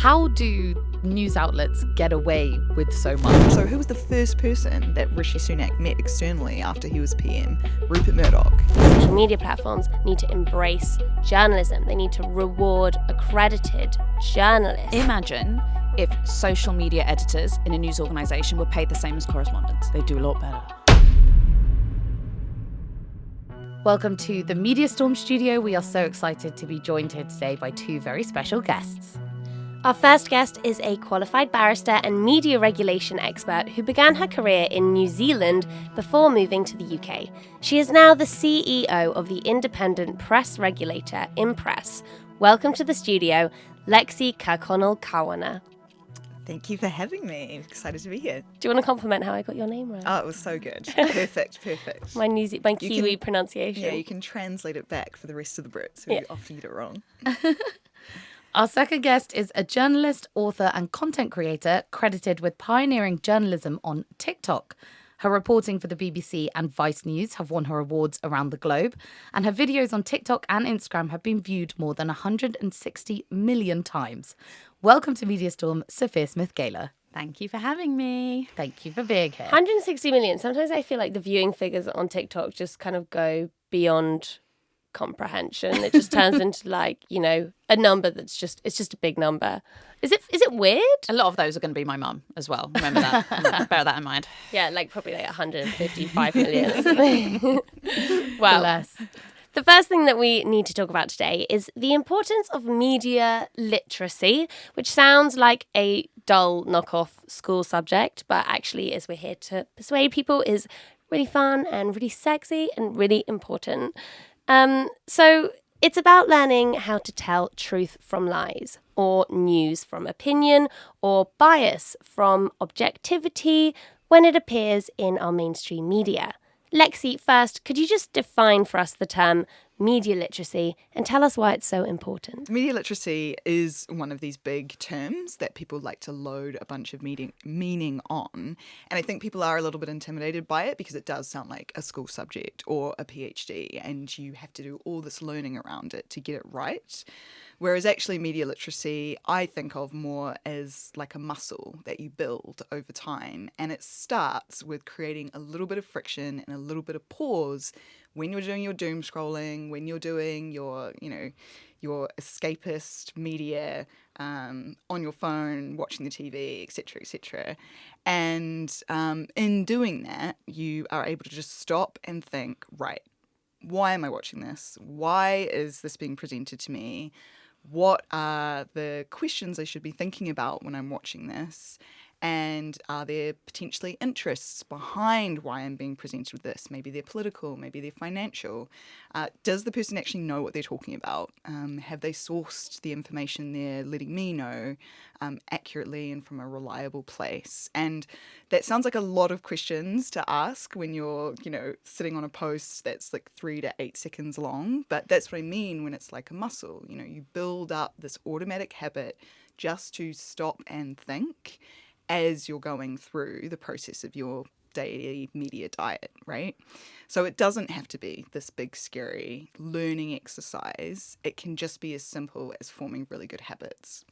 How do news outlets get away with so much? So who was the first person that Rishi Sunak met externally after he was PM? Rupert Murdoch. Social media platforms need to embrace journalism. They need to reward accredited journalists. Imagine if social media editors in a news organisation were paid the same as correspondents. They'd do a lot better. Welcome to the Media Storm studio. We are so excited to be joined here today by two very special guests. Our first guest is a qualified barrister and media regulation expert who began her career in New Zealand before moving to the UK. She is now the CEO of the independent press regulator, Impress. Welcome to the studio, Lexi Kakonal-Kawana. Thank you for having me. Excited to be here. Do you want to compliment how I got your name right? Oh, it was so good. Perfect. My Kiwi pronunciation. Yeah, you can translate it back for the rest of the Brits who often get it wrong. Our second guest is a journalist, author and content creator credited with pioneering journalism on TikTok. Her reporting for the BBC and Vice News have won her awards around the globe, and her videos on TikTok and Instagram have been viewed more than 160 million times. Welcome to Media Storm, Sophia Smith-Gaylor. Thank you for having me. Thank you for being here. 160 million. Sometimes I feel like the viewing figures on TikTok just kind of go beyond comprehension. It just turns into a number it's just a big number. Is it weird? A lot of those are going to be my mum as well. Remember that. Bear that in mind. Yeah, probably 155 million or something. Wow. Bless. The first thing that we need to talk about today is the importance of media literacy, which sounds like a dull knockoff school subject, but actually, as we're here to persuade people, is really fun and really sexy and really important. So it's about learning how to tell truth from lies, or news from opinion, or bias from objectivity when it appears in our mainstream media. Lexi, first, could you just define for us the term media literacy and tell us why it's so important? Media literacy is one of these big terms that people like to load a bunch of meaning on. And I think people are a little bit intimidated by it because it does sound like a school subject or a PhD, and you have to do all this learning around it to get it right. Whereas actually media literacy, I think of more as like a muscle that you build over time. And it starts with creating a little bit of friction and a little bit of pause when you're doing your doom scrolling, when you're doing your escapist media on your phone, watching the TV, etc., etc. And in doing that, you are able to just stop and think, right, why am I watching this? Why is this being presented to me? What are the questions I should be thinking about when I'm watching this? And are there potentially interests behind why I'm being presented with this? Maybe they're political, maybe they're financial. Does the person actually know what they're talking about? Have they sourced the information they're letting me know accurately and from a reliable place? And that sounds like a lot of questions to ask when you're, sitting on a post that's like 3 to 8 seconds long. But that's what I mean when it's like a muscle. You build up this automatic habit just to stop and think as you're going through the process of your daily media diet, right? So it doesn't have to be this big, scary learning exercise. It can just be as simple as forming really good habits.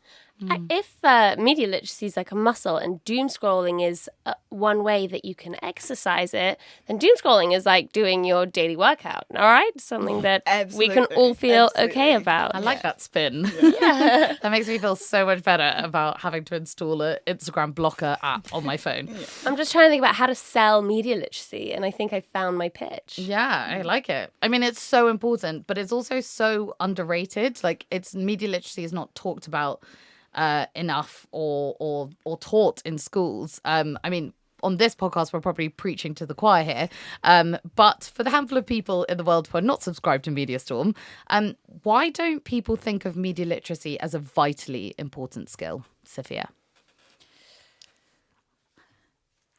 If media literacy is like a muscle and doom scrolling is one way that you can exercise it, then doom scrolling is like doing your daily workout, all right? Something that we can all feel okay about. I like that spin. Yeah. That makes me feel so much better about having to install an Instagram blocker app on my phone. Yeah. I'm just trying to think about how to sell media literacy, and I think I found my pitch. Yeah, I like it. I mean, it's so important, but it's also so underrated. Media literacy is not talked about enough or taught in schools. I mean, on this podcast, we're probably preaching to the choir here. But for the handful of people in the world who are not subscribed to Media Storm, why don't people think of media literacy as a vitally important skill, Sophia?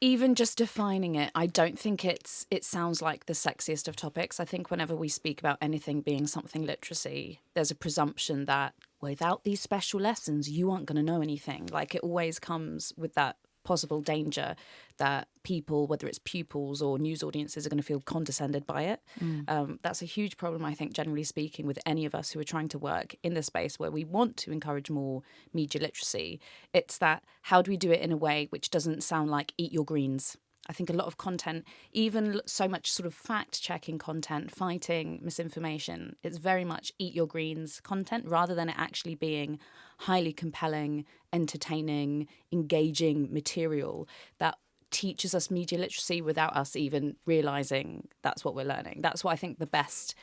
Even just defining it, I don't think it sounds like the sexiest of topics. I think whenever we speak about anything being something literacy, there's a presumption that without these special lessons, you aren't going to know anything. Like, it always comes with that possible danger that people, whether it's pupils or news audiences, are going to feel condescended by it. That's a huge problem, I think, generally speaking, with any of us who are trying to work in the space where we want to encourage more media literacy. It's that, how do we do it in a way which doesn't sound like eat your greens? I think a lot of content, even so much sort of fact-checking content, fighting misinformation, it's very much eat your greens content rather than it actually being highly compelling, entertaining, engaging material that teaches us media literacy without us even realising that's what we're learning. That's what I think the best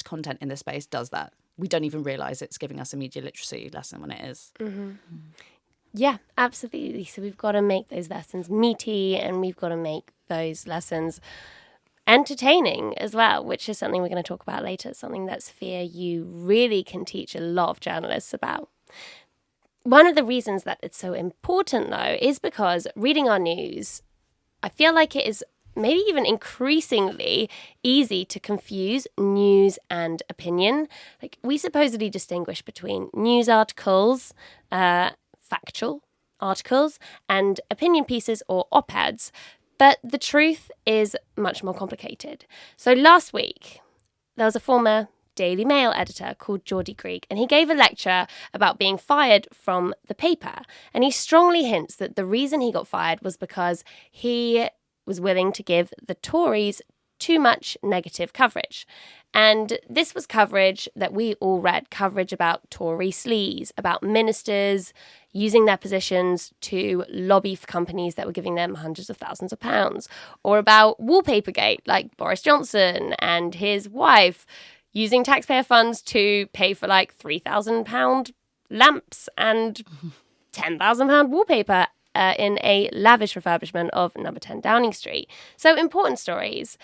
content in this space does that. We don't even realise it's giving us a media literacy lesson when it is. Yeah, absolutely. So we've got to make those lessons meaty, and we've got to make those lessons entertaining as well, which is something we're going to talk about later. Something that, Sophia, you really can teach a lot of journalists about. One of the reasons that it's so important, though, is because reading our news, I feel like it is maybe even increasingly easy to confuse news and opinion. Like, we supposedly distinguish between news articles, factual articles, and opinion pieces or op-eds, but the truth is much more complicated. So last week, there was a former Daily Mail editor called Geordie Greig, and he gave a lecture about being fired from the paper, and he strongly hints that the reason he got fired was because he was willing to give the Tories too much negative coverage. And this was coverage that we all read, coverage about Tory sleaze, about ministers using their positions to lobby for companies that were giving them hundreds of thousands of pounds, or about Wallpapergate, like Boris Johnson and his wife using taxpayer funds to pay for like £3,000 lamps and £10,000 wallpaper in a lavish refurbishment of number 10 Downing Street. So important stories,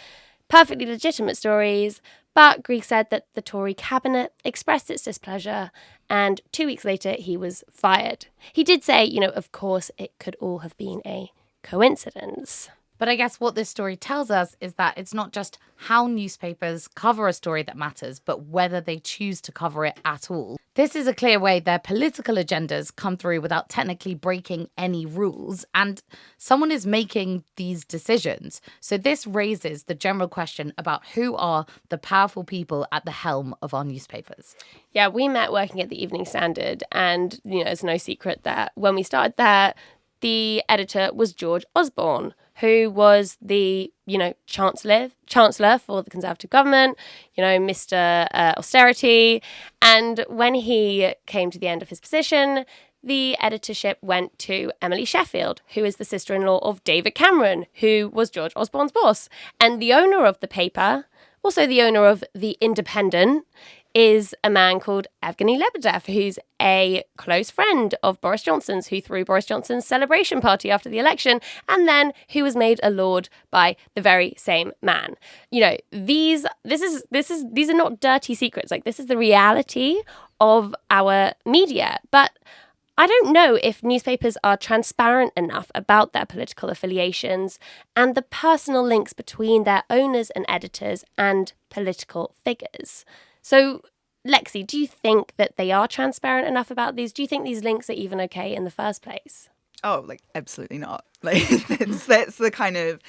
perfectly legitimate stories, but Greig said that the Tory cabinet expressed its displeasure, and 2 weeks later he was fired. He did say, of course it could all have been a coincidence. But I guess what this story tells us is that it's not just how newspapers cover a story that matters, but whether they choose to cover it at all. This is a clear way their political agendas come through without technically breaking any rules, and someone is making these decisions. So this raises the general question about who are the powerful people at the helm of our newspapers. Yeah, we met working at the Evening Standard, and it's no secret that when we started there, the editor was George Osborne, who was the, chancellor for the Conservative government, Mr. Austerity. And when he came to the end of his position, the editorship went to Emily Sheffield, who is the sister-in-law of David Cameron, who was George Osborne's boss. And the owner of the paper, also the owner of The Independent, is a man called Evgeny Lebedev, who's a close friend of Boris Johnson's, who threw Boris Johnson's celebration party after the election, and then who was made a lord by the very same man. These are not dirty secrets. Like, this is the reality of our media. But I don't know if newspapers are transparent enough about their political affiliations and the personal links between their owners and editors and political figures. So, Lexi, do you think that they are transparent enough about these? Do you think these links are even okay in the first place? Oh, absolutely not. That's the kind of,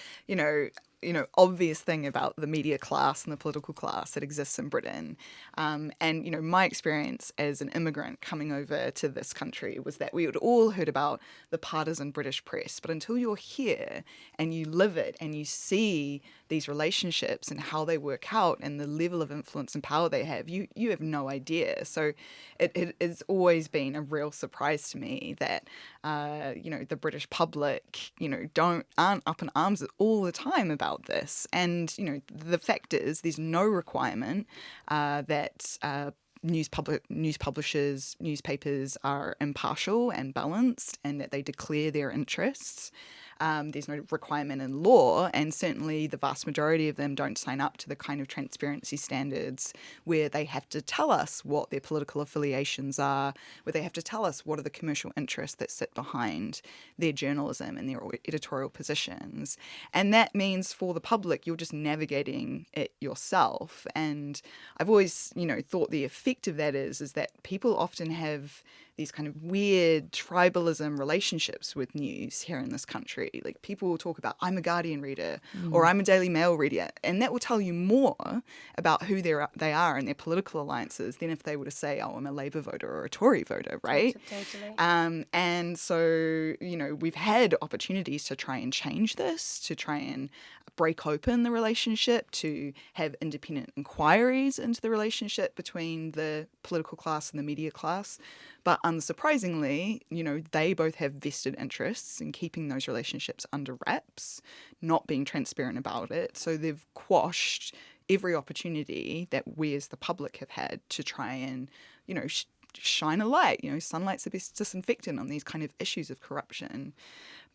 obvious thing about the media class and the political class that exists in Britain. And my experience as an immigrant coming over to this country was that we had all heard about the partisan British press. But until you're here and you live it and you see these relationships and how they work out and the level of influence and power they have, you have no idea. So it has always been a real surprise to me that, the British public, aren't up in arms all the time about this. And, the fact is there's no requirement that newspapers are impartial and balanced and that they declare their interests. There's no requirement in law, and certainly the vast majority of them don't sign up to the kind of transparency standards where they have to tell us what their political affiliations are, where they have to tell us what are the commercial interests that sit behind their journalism and their editorial positions. And that means for the public, you're just navigating it yourself. And I've always, thought the effect of that is that people often have these kind of weird tribalism relationships with news here in this country. Like, people will talk about, I'm a Guardian reader or I'm a Daily Mail reader, and that will tell you more about who they are and their political alliances than if they were to say, oh, I'm a Labour voter or a Tory voter, right? Totally. And so, we've had opportunities to try and change this, to try and break open the relationship, to have independent inquiries into the relationship between the political class and the media class. But unsurprisingly, they both have vested interests in keeping those relationships under wraps, not being transparent about it. So they've quashed every opportunity that we as the public have had to try and, shine a light. Sunlight's the best disinfectant on these kind of issues of corruption.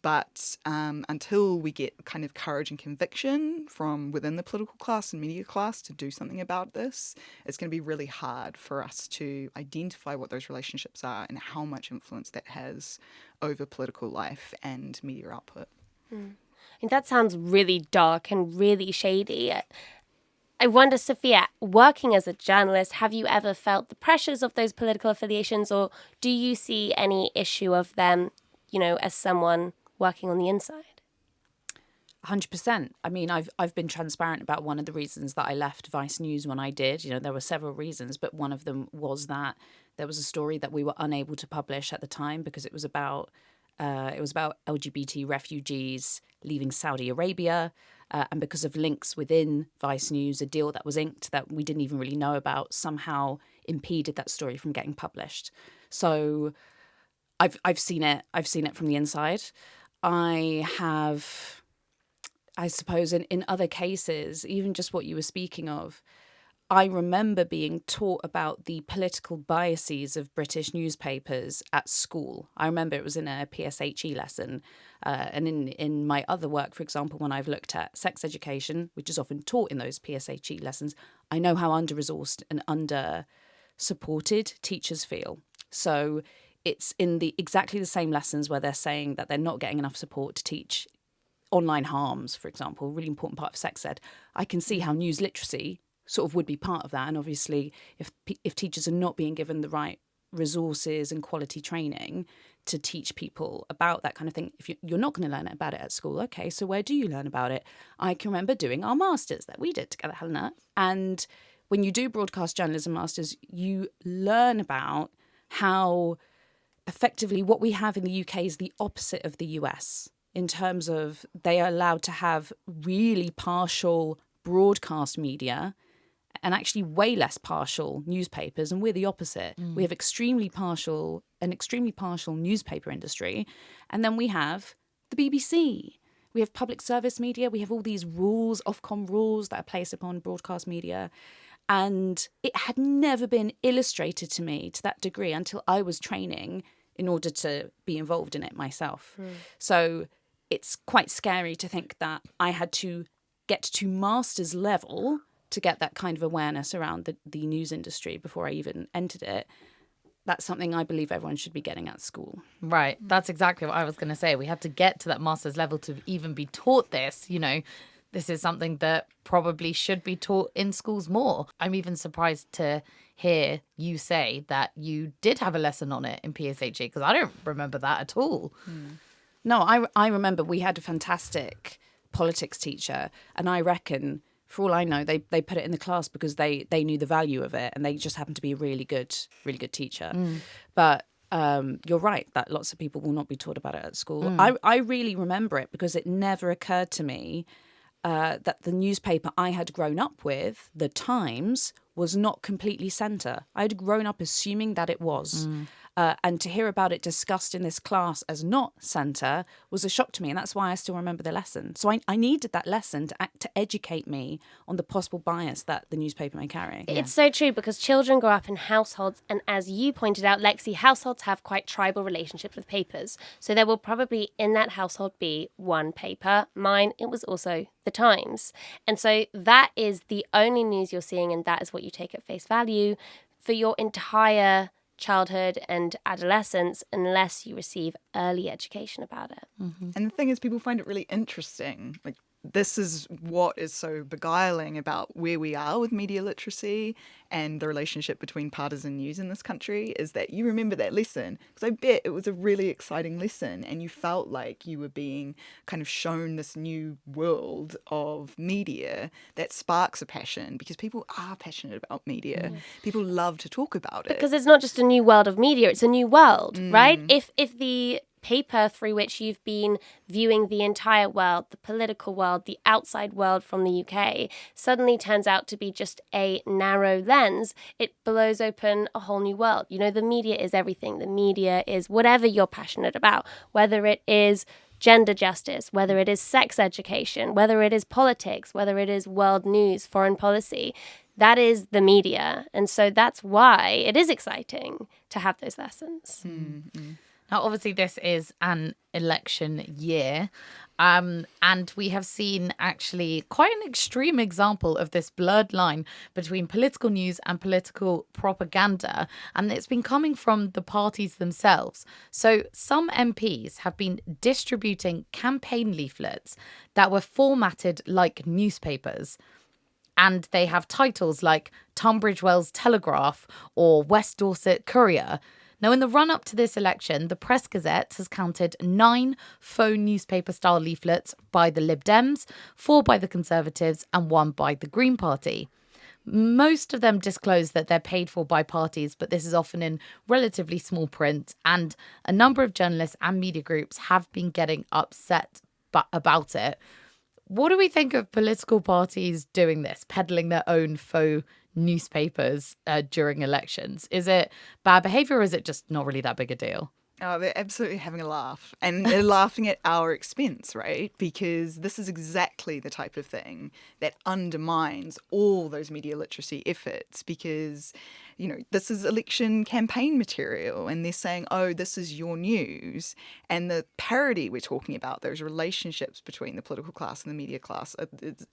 But until we get kind of courage and conviction from within the political class and media class to do something about this, it's going to be really hard for us to identify what those relationships are and how much influence that has over political life and media output. And that sounds really dark and really shady. I wonder, Sophia, working as a journalist, have you ever felt the pressures of those political affiliations, or do you see any issue of them, as someone working on the inside? 100%. I mean, I've been transparent about one of the reasons that I left Vice News when I did. There were several reasons, but one of them was that there was a story that we were unable to publish at the time because it was about LGBT refugees leaving Saudi Arabia, and because of links within Vice News, a deal that was inked that we didn't even really know about somehow impeded that story from getting published. So I've seen it. I've seen it from the inside. I suppose in other cases, even just what you were speaking of, I remember being taught about the political biases of British newspapers at school. I remember it was in a PSHE lesson. And in my other work, for example, when I've looked at sex education, which is often taught in those PSHE lessons, I know how under-resourced and under-supported teachers feel. So it's in exactly the same lessons where they're saying that they're not getting enough support to teach online harms, for example, a really important part of sex ed. I can see how news literacy sort of would be part of that. And obviously, if teachers are not being given the right resources and quality training to teach people about that kind of thing, if you're not going to learn about it at school, okay, so where do you learn about it? I can remember doing our masters that we did together, Helena. And when you do broadcast journalism masters, you learn about how effectively what we have in the UK is the opposite of the US in terms of they are allowed to have really partial broadcast media and actually way less partial newspapers, and we're the opposite. We have an extremely partial newspaper industry, and then we have the BBC. We have public service media. We have all these rules, Ofcom rules that are placed upon broadcast media. And it had never been illustrated to me to that degree until I was training in order to be involved in it myself. So it's quite scary to think that I had to get to master's level to get that kind of awareness around the news industry before I even entered it. That's something I believe everyone should be getting at school. Right. That's exactly what I was going to say. We had to get to that master's level to even be taught this. This is something that probably should be taught in schools more. I'm even surprised to hear you say that you did have a lesson on it in PSHE, because I don't remember that at all. No, I remember we had a fantastic politics teacher, and I reckon, for all I know, they put it in the class because they knew the value of it, and they just happened to be a really good teacher. But you're right that lots of people will not be taught about it at school. I really remember it because it never occurred to me that the newspaper I had grown up with, The Times, was not completely centre. I had grown up assuming that it was. And to hear about it discussed in this class as not centre was a shock to me, and that's why I still remember the lesson. So I needed that lesson to educate me on the possible bias that the newspaper may carry. It's so true, because children grow up in households, and as you pointed out, Lexi, households have quite tribal relationships with papers. So there will probably in that household be one paper. Mine, it was also The Times. And so that is the only news you're seeing, and that is what you take at face value for your entire childhood and adolescence, unless you receive early education about it. And the thing is, people find it really interesting. Like, this is what is so beguiling about where we are with media literacy and the relationship between partisan news in this country, is that you remember that lesson, because I bet it was a really exciting lesson and you felt like you were being kind of shown this new world of media that sparks a passion, because people are passionate about media. People love to talk about it. Because it's not just a new world of media, it's a new world, right? If the paper through which you've been viewing the entire world, the political world, the outside world from the UK, suddenly turns out to be just a narrow lens, it blows open a whole new world. You know, the media is everything. The media is whatever you're passionate about, whether it is gender justice, whether it is sex education, whether it is politics, whether it is world news, foreign policy. That is the media. And so that's why it is exciting to have those lessons. Now, obviously, this is an election year, and we have seen actually quite an extreme example of this blurred line between political news and political propaganda, and it's been coming from the parties themselves. So some MPs have been distributing campaign leaflets that were formatted like newspapers. And they have titles like Tunbridge Wells Telegraph or West Dorset Courier. Now, in the run-up to this election, the Press Gazette has counted 9 faux newspaper-style leaflets by the Lib Dems, 4 by the Conservatives, and 1 by the Green Party. Most of them disclose that they're paid for by parties, but this is often in relatively small print, and a number of journalists and media groups have been getting upset about it. What do we think of political parties doing this, peddling their own faux newspapers during elections? Is it bad behaviour, or is it just not really that big a deal? Oh, they're absolutely having a laugh, and they're laughing at our expense, right? Because this is exactly the type of thing that undermines all those media literacy efforts, because, you know, this is election campaign material and they're saying, oh, this is your news. And the parity we're talking about, those relationships between the political class and the media class,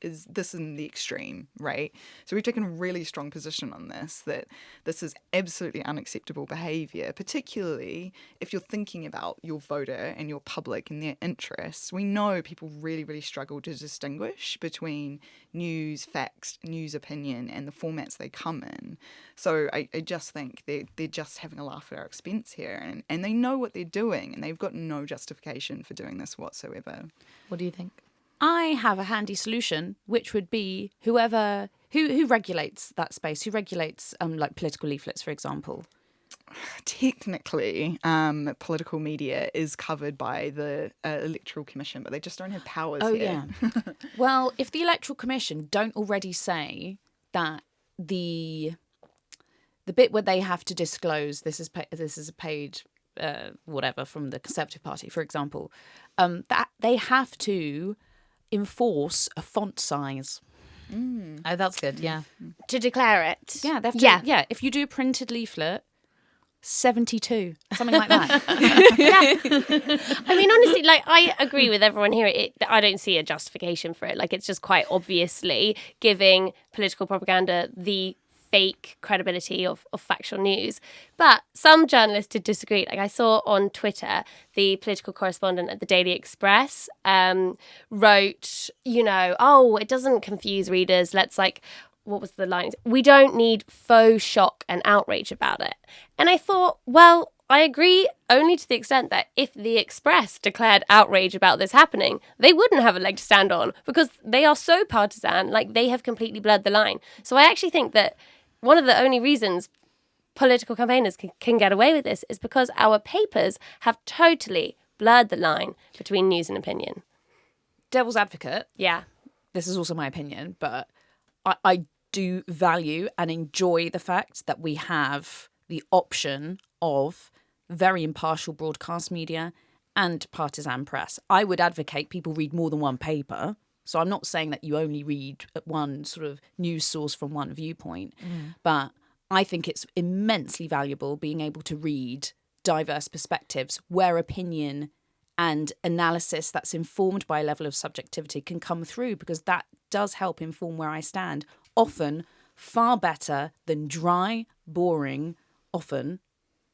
is this in the extreme, right? So we've taken a really strong position on this, that this is absolutely unacceptable behaviour, particularly if you're thinking about your voter and your public and their interests. We know people really, really struggle to distinguish between news, facts, news opinion, and the formats they come in. So I just think they're just having a laugh at our expense here, and they know what they're doing, and they've got no justification for doing this whatsoever. What do you think? I have a handy solution, which would be whoever who regulates that space, who regulates like political leaflets, for example. Technically, political media is covered by the Electoral Commission, but they just don't have powers here. Yeah. Well, if the Electoral Commission don't already say that the bit where they have to disclose this is a paid whatever from the Conservative Party, for example, that they have to enforce a font size. Oh, that's good. Yeah. To declare it. Yeah, they have to, yeah. If you do a printed leaflet, 72, something like that. I mean, honestly, like, I agree with everyone here. I don't see a justification for it. Like, it's just quite obviously giving political propaganda the fake credibility of factual news. But some journalists did disagree. Like, I saw on Twitter, the political correspondent at the Daily Express wrote, you know, oh, it doesn't confuse readers. Let's, like, what was the line? We don't need faux shock and outrage about it. And I thought, well, I agree only to the extent that if the Express declared outrage about this happening, they wouldn't have a leg to stand on, because they are so partisan, like, they have completely blurred the line. So I actually think that one of the only reasons political campaigners can get away with this is because our papers have totally blurred the line between news and opinion. Devil's advocate. Yeah. This is also my opinion, but I do value and enjoy the fact that we have the option of very impartial broadcast media and partisan press. I would advocate people read more than one paper. So I'm not saying that you only read one sort of news source from one viewpoint, but I think it's immensely valuable being able to read diverse perspectives where opinion and analysis that's informed by a level of subjectivity can come through, because that does help inform where I stand, often far better than dry, boring, often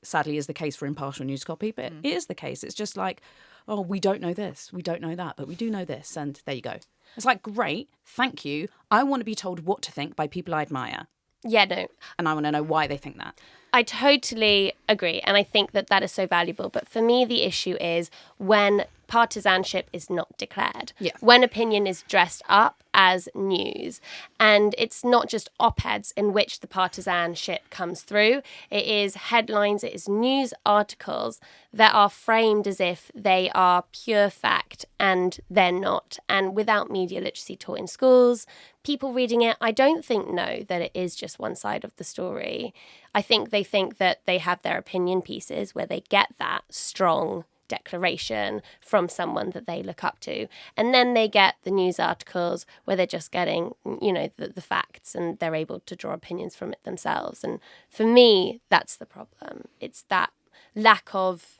sadly is the case for impartial news copy, but it is the case. It's just like, oh, we don't know this, we don't know that, but we do know this, and there you go. It's like, great, thank you. I want to be told what to think by people I admire. Yeah, no. And I want to know why they think that. I totally agree. And I think that that is so valuable. But for me, the issue is when partisanship is not declared. Yeah. When opinion is dressed up as news. And it's not just op-eds in which the partisanship comes through. It is headlines, it is news articles that are framed as if they are pure fact, and they're not. And without media literacy taught in schools, people reading it, I don't think know that it is just one side of the story. I think they think that they have their opinion pieces where they get that strong declaration from someone that they look up to. And then they get the news articles where they're just getting, the facts, and they're able to draw opinions from it themselves. And for me, that's the problem. It's that lack of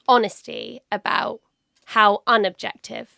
honesty about how unobjective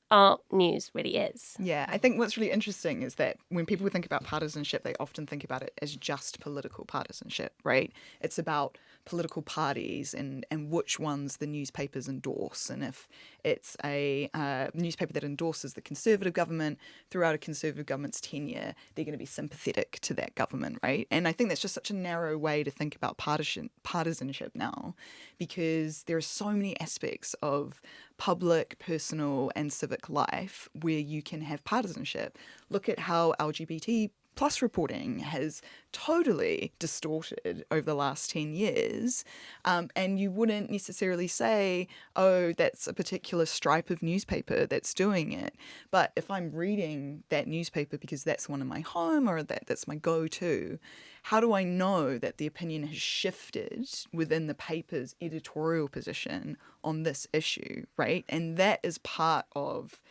our news really is. Yeah, I think what's really interesting is that when people think about partisanship, they often think about it as just political partisanship, right? It's about political parties and which ones the newspapers endorse. And if it's a newspaper that endorses the Conservative government throughout a Conservative government's tenure, they're going to be sympathetic to that government, right? And I think that's just such a narrow way to think about partisanship now, because there are so many aspects of public, personal and civic life where you can have partisanship. Look at how LGBT plus reporting has totally distorted over the last 10 years. And you wouldn't necessarily say, oh, that's a particular stripe of newspaper that's doing it. But if I'm reading that newspaper because that's one in my home or that's my go-to, how do I know that the opinion has shifted within the paper's editorial position on this issue, right? And that is part of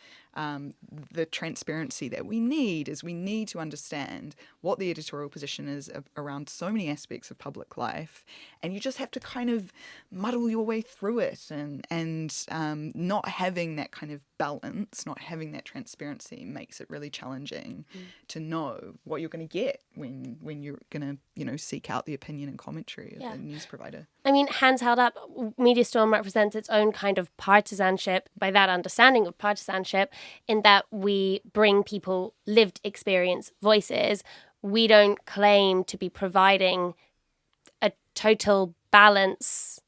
the transparency that we need. Is we need to understand what the editorial position is around so many aspects of public life, and you just have to kind of muddle your way through it, and not having that kind of balance, not having that transparency makes it really challenging to know what you're going to get when you're going to seek out the opinion and commentary of the news provider. I mean, hands held up, Media Storm represents its own kind of partisanship, by that understanding of partisanship, in that we bring people lived experience voices. We don't claim to be providing a totally balanced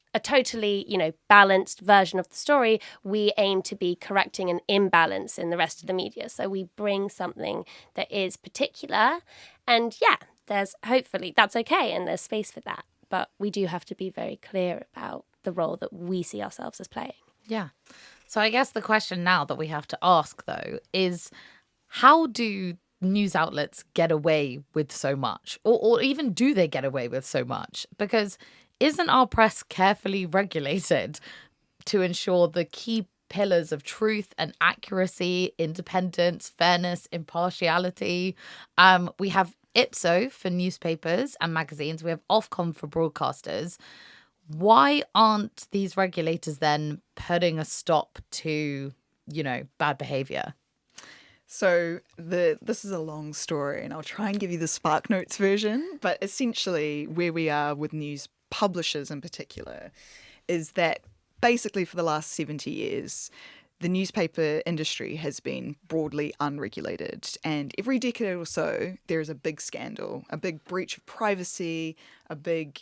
version of the story. We aim to be correcting an imbalance in the rest of the media. So we bring something that is particular, and there's hopefully that's okay, and there's space for that. But we do have to be very clear about the role that we see ourselves as playing. Yeah. So I guess the question now that we have to ask, though, is how do news outlets get away with so much? Or even do they get away with so much? Because isn't our press carefully regulated to ensure the key pillars of truth and accuracy, independence, fairness, impartiality? We have Ipso for newspapers and magazines. We have Ofcom for broadcasters. Why aren't these regulators then putting a stop to, bad behaviour? So this is a long story, and I'll try and give you the Spark Notes version. But essentially, where we are with news publishers in particular is that basically for the last 70 years, the newspaper industry has been broadly unregulated, and every decade or so there is a big scandal, a big breach of privacy, a big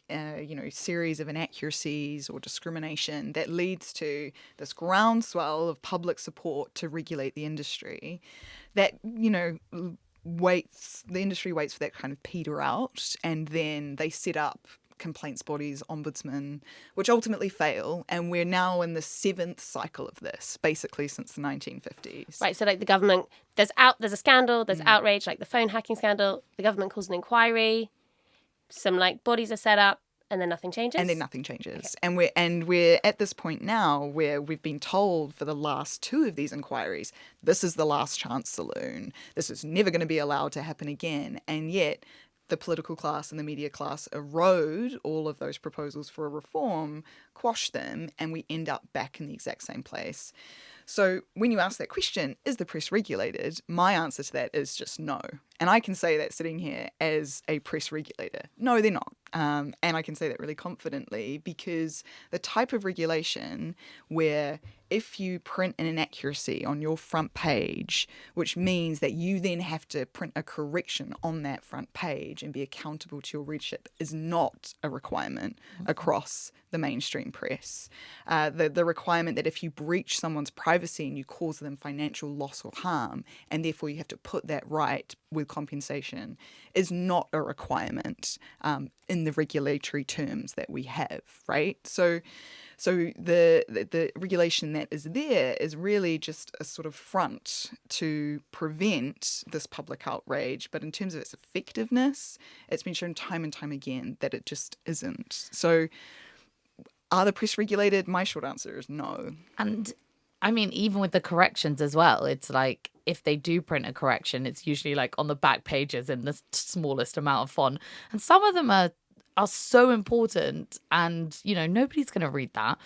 series of inaccuracies or discrimination that leads to this groundswell of public support to regulate the industry that the industry waits for that kind of peter out, and then they set up complaints bodies, ombudsman, which ultimately fail. And we're now in the 7th cycle of this, basically since the 1950s. Right, so like the government, there's a scandal, there's outrage, like the phone hacking scandal, the government calls an inquiry, some bodies are set up, and then nothing changes? And then nothing changes. Okay. And we're at this point now where we've been told for the last 2 of these inquiries, this is the last chance saloon. This is never going to be allowed to happen again. And yet the political class and the media class erode all of those proposals for a reform, quash them, and we end up back in the exact same place. So when you ask that question, is the press regulated? My answer to that is just no. And I can say that sitting here as a press regulator. No, they're not. And I can say that really confidently because the type of regulation where if you print an inaccuracy on your front page, which means that you then have to print a correction on that front page and be accountable to your readership, is not a requirement across the mainstream press. The requirement that if you breach someone's privacy and you cause them financial loss or harm, and therefore you have to put that right with compensation, is not a requirement in the regulatory terms that we have, right? So the regulation that is there is really just a sort of front to prevent this public outrage. But in terms of its effectiveness, it's been shown time and time again that it just isn't. So are the press regulated? My short answer is no. And I mean, even with the corrections as well, it's like if they do print a correction, it's usually like on the back pages in the smallest amount of font. And some of them are so important, and nobody's going to read that.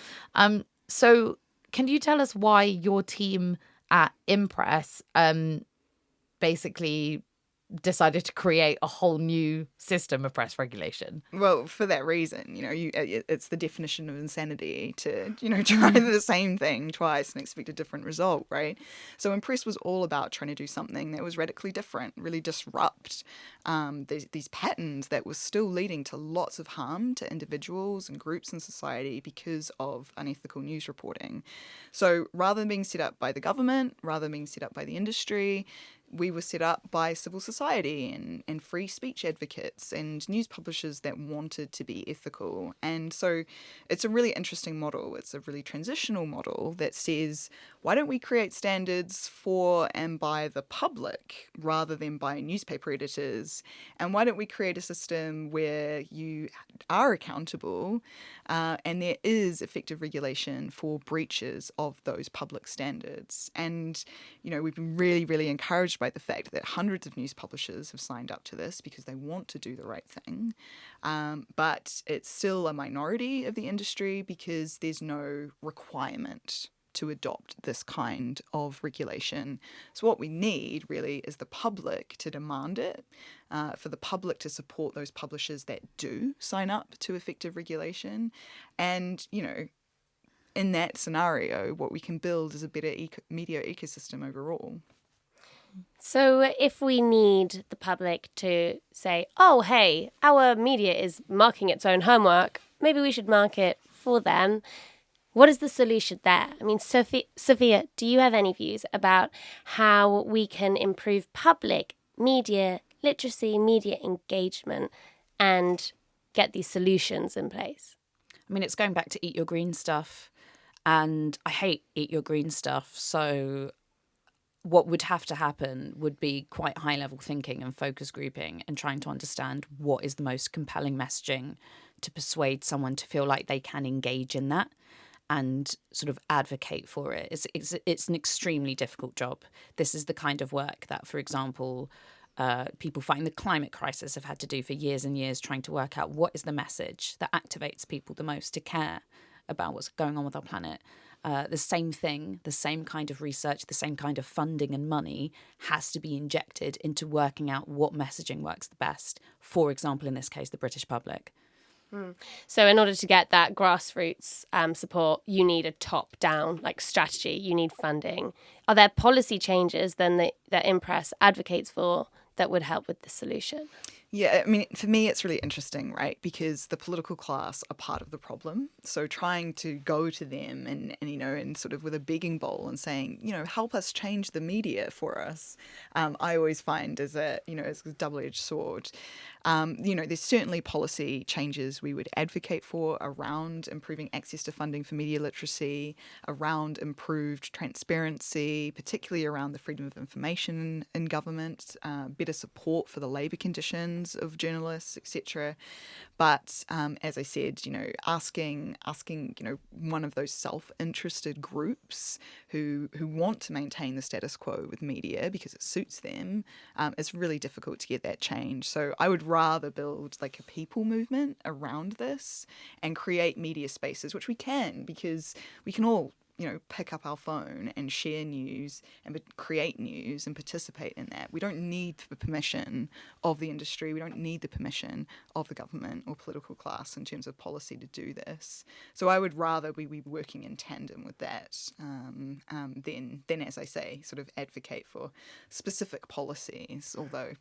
So can you tell us why your team at Impress basically decided to create a whole new system of press regulation? Well, for that reason, it's the definition of insanity to, try the same thing twice and expect a different result, right? So Impress was all about trying to do something that was radically different, really disrupt these patterns that were still leading to lots of harm to individuals and groups in society because of unethical news reporting. So rather than being set up by the government, rather than being set up by the industry, we were set up by civil society and free speech advocates and news publishers that wanted to be ethical. And so it's a really interesting model. It's a really transitional model that says, why don't we create standards for and by the public rather than by newspaper editors? And why don't we create a system where you are accountable and there is effective regulation for breaches of those public standards? And, we've been really, really encouraged by the fact that hundreds of news publishers have signed up to this because they want to do the right thing. But it's still a minority of the industry because there's no requirement to adopt this kind of regulation. So what we need really is the public to demand it, for the public to support those publishers that do sign up to effective regulation. And, in that scenario, what we can build is a better media ecosystem overall. So if we need the public to say, oh, hey, our media is marking its own homework, maybe we should mark it for them. What is the solution there? I mean, Sophia, do you have any views about how we can improve public media literacy, media engagement, and get these solutions in place? I mean, it's going back to eat your green stuff, and I hate eat your green stuff. So what would have to happen would be quite high level thinking and focus grouping and trying to understand what is the most compelling messaging to persuade someone to feel like they can engage in that and sort of advocate for it. It's an extremely difficult job. This is the kind of work that, for example, people fighting the climate crisis have had to do for years and years, trying to work out what is the message that activates people the most to care about what's going on with our planet. The same thing, the same kind of research, the same kind of funding and money has to be injected into working out what messaging works the best. For example, in this case, the British public. So in order to get that grassroots support, you need a top-down strategy. You need funding. Are there policy changes then that Impress advocates for that would help with the solution? Yeah, I mean, for me, it's really interesting, right? Because the political class are part of the problem. So trying to go to them and sort of with a begging bowl and saying, help us change the media for us, I always find as a double-edged sword. There's certainly policy changes we would advocate for around improving access to funding for media literacy, around improved transparency, particularly around the freedom of information in government, better support for the labour conditions of journalists, etc. But as I said, asking one of those self-interested groups who want to maintain the status quo with media because it suits them, it's really difficult to get that change. So I would rather build a people movement around this and create media spaces, which we can, because we can all pick up our phone and share news and create news and participate in that. We don't need the permission of the industry. We don't need the permission of the government or political class in terms of policy to do this. So I would rather we be working in tandem with that than, as I say, sort of advocate for specific policies. Although,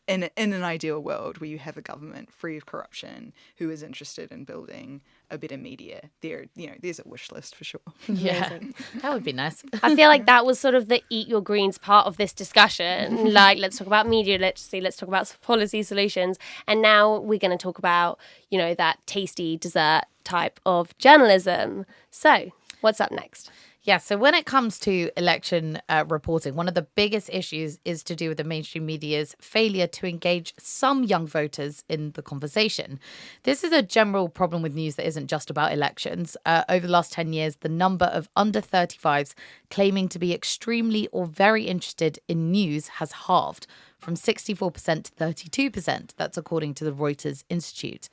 in an ideal world where you have a government free of corruption who is interested in building a better media, there's a wish list for sure. Yeah, that would be nice. I feel like that was sort of the eat your greens part of this discussion. Like, let's talk about media literacy, let's talk about policy solutions. And now we're going to talk about, that tasty dessert type of journalism. So what's up next? Yeah, so when it comes to election reporting, one of the biggest issues is to do with the mainstream media's failure to engage some young voters in the conversation. This is a general problem with news that isn't just about elections. Over the last 10 years, the number of under 35s claiming to be extremely or very interested in news has halved from 64% to 32%. That's according to the Reuters Institute.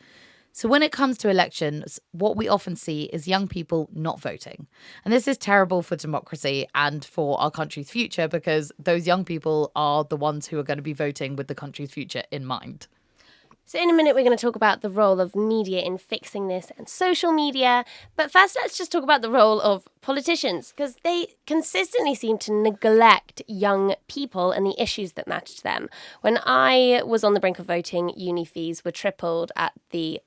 So when it comes to elections, what we often see is young people not voting. And this is terrible for democracy and for our country's future, because those young people are the ones who are going to be voting with the country's future in mind. So in a minute, we're going to talk about the role of media in fixing this and social media. But first, let's just talk about the role of politicians, because they consistently seem to neglect young people and the issues that matter to them. When I was on the brink of voting, uni fees were tripled at the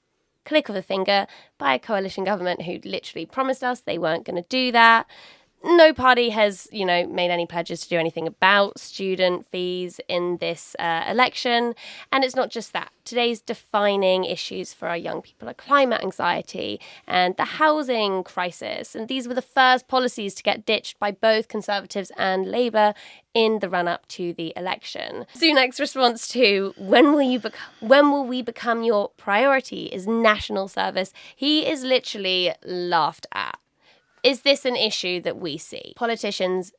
click of a finger by a coalition government who literally promised us they weren't going to do that. No party has, made any pledges to do anything about student fees in this election. And it's not just that. Today's defining issues for our young people are climate anxiety and the housing crisis. And these were the first policies to get ditched by both Conservatives and Labour in the run-up to the election. Sunak's response to when will we become your priority is national service. He is literally laughed at. Is this an issue that we see? Politicians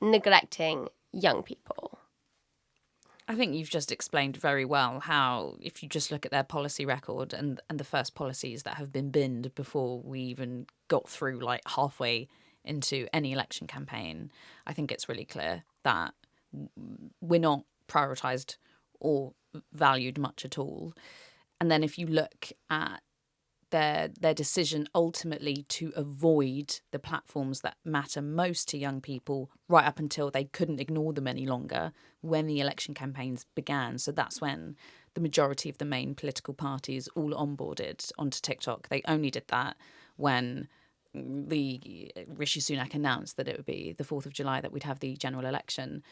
neglecting young people? I think you've just explained very well how, if you just look at their policy record and the first policies that have been binned before we even got through like halfway into any election campaign, I think it's really clear that we're not prioritised or valued much at all. And then if you look at their decision ultimately to avoid the platforms that matter most to young people right up until they couldn't ignore them any longer when the election campaigns began. So that's when the majority of the main political parties all onboarded onto TikTok. They only did that when the Rishi Sunak announced that it would be the 4th of July that we'd have the general election.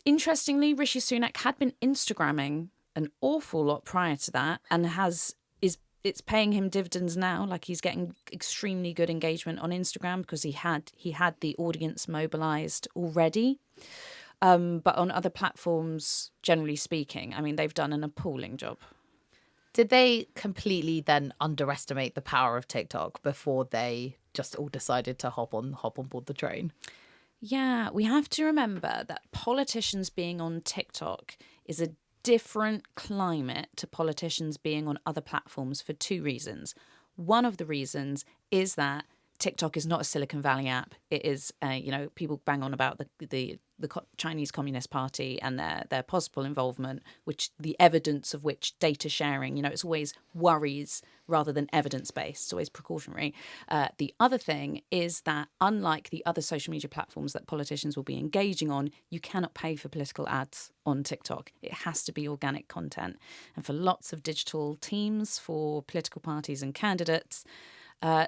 Interestingly, Rishi Sunak had been Instagramming an awful lot prior to that and it's paying him dividends now. Like, he's getting extremely good engagement on Instagram because he had the audience mobilized already. But on other platforms, generally speaking, I mean, they've done an appalling job. Did they completely then underestimate the power of TikTok before they just all decided to hop on board the train? Yeah, we have to remember that politicians being on TikTok is a different climate to politicians being on other platforms for two reasons. One of the reasons is that TikTok is not a Silicon Valley app. It is, people bang on about the Chinese Communist Party and their possible involvement, which the evidence of which data sharing, it's always worries rather than evidence-based. It's always precautionary. The other thing is that unlike the other social media platforms that politicians will be engaging on, you cannot pay for political ads on TikTok. It has to be organic content. And for lots of digital teams, for political parties and candidates,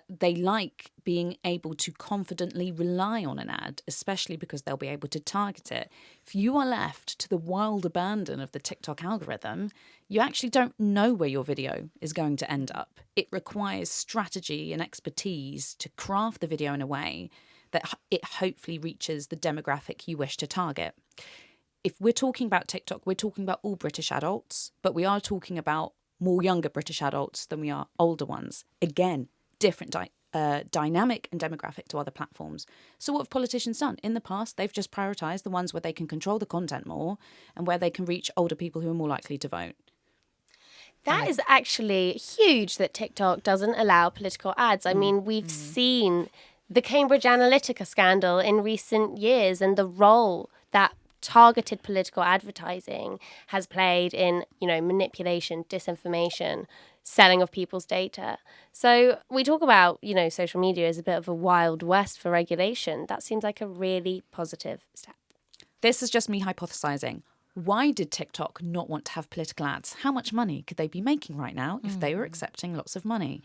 they like being able to confidently rely on an ad, especially because they'll be able to target it. If you are left to the wild abandon of the TikTok algorithm, you actually don't know where your video is going to end up. It requires strategy and expertise to craft the video in a way that it hopefully reaches the demographic you wish to target. If we're talking about TikTok, we're talking about all British adults, but we are talking about more younger British adults than we are older ones. Again, different dynamic and demographic to other platforms. So what have politicians done? In the past, they've just prioritised the ones where they can control the content more and where they can reach older people who are more likely to vote. That is actually huge that TikTok doesn't allow political ads. I mean, we've seen the Cambridge Analytica scandal in recent years and the role that targeted political advertising has played in, manipulation, disinformation, selling of people's data. So we talk about, social media as a bit of a wild west for regulation. That seems like a really positive step. This is just me hypothesizing. Why did TikTok not want to have political ads? How much money could they be making right now if they were accepting lots of money?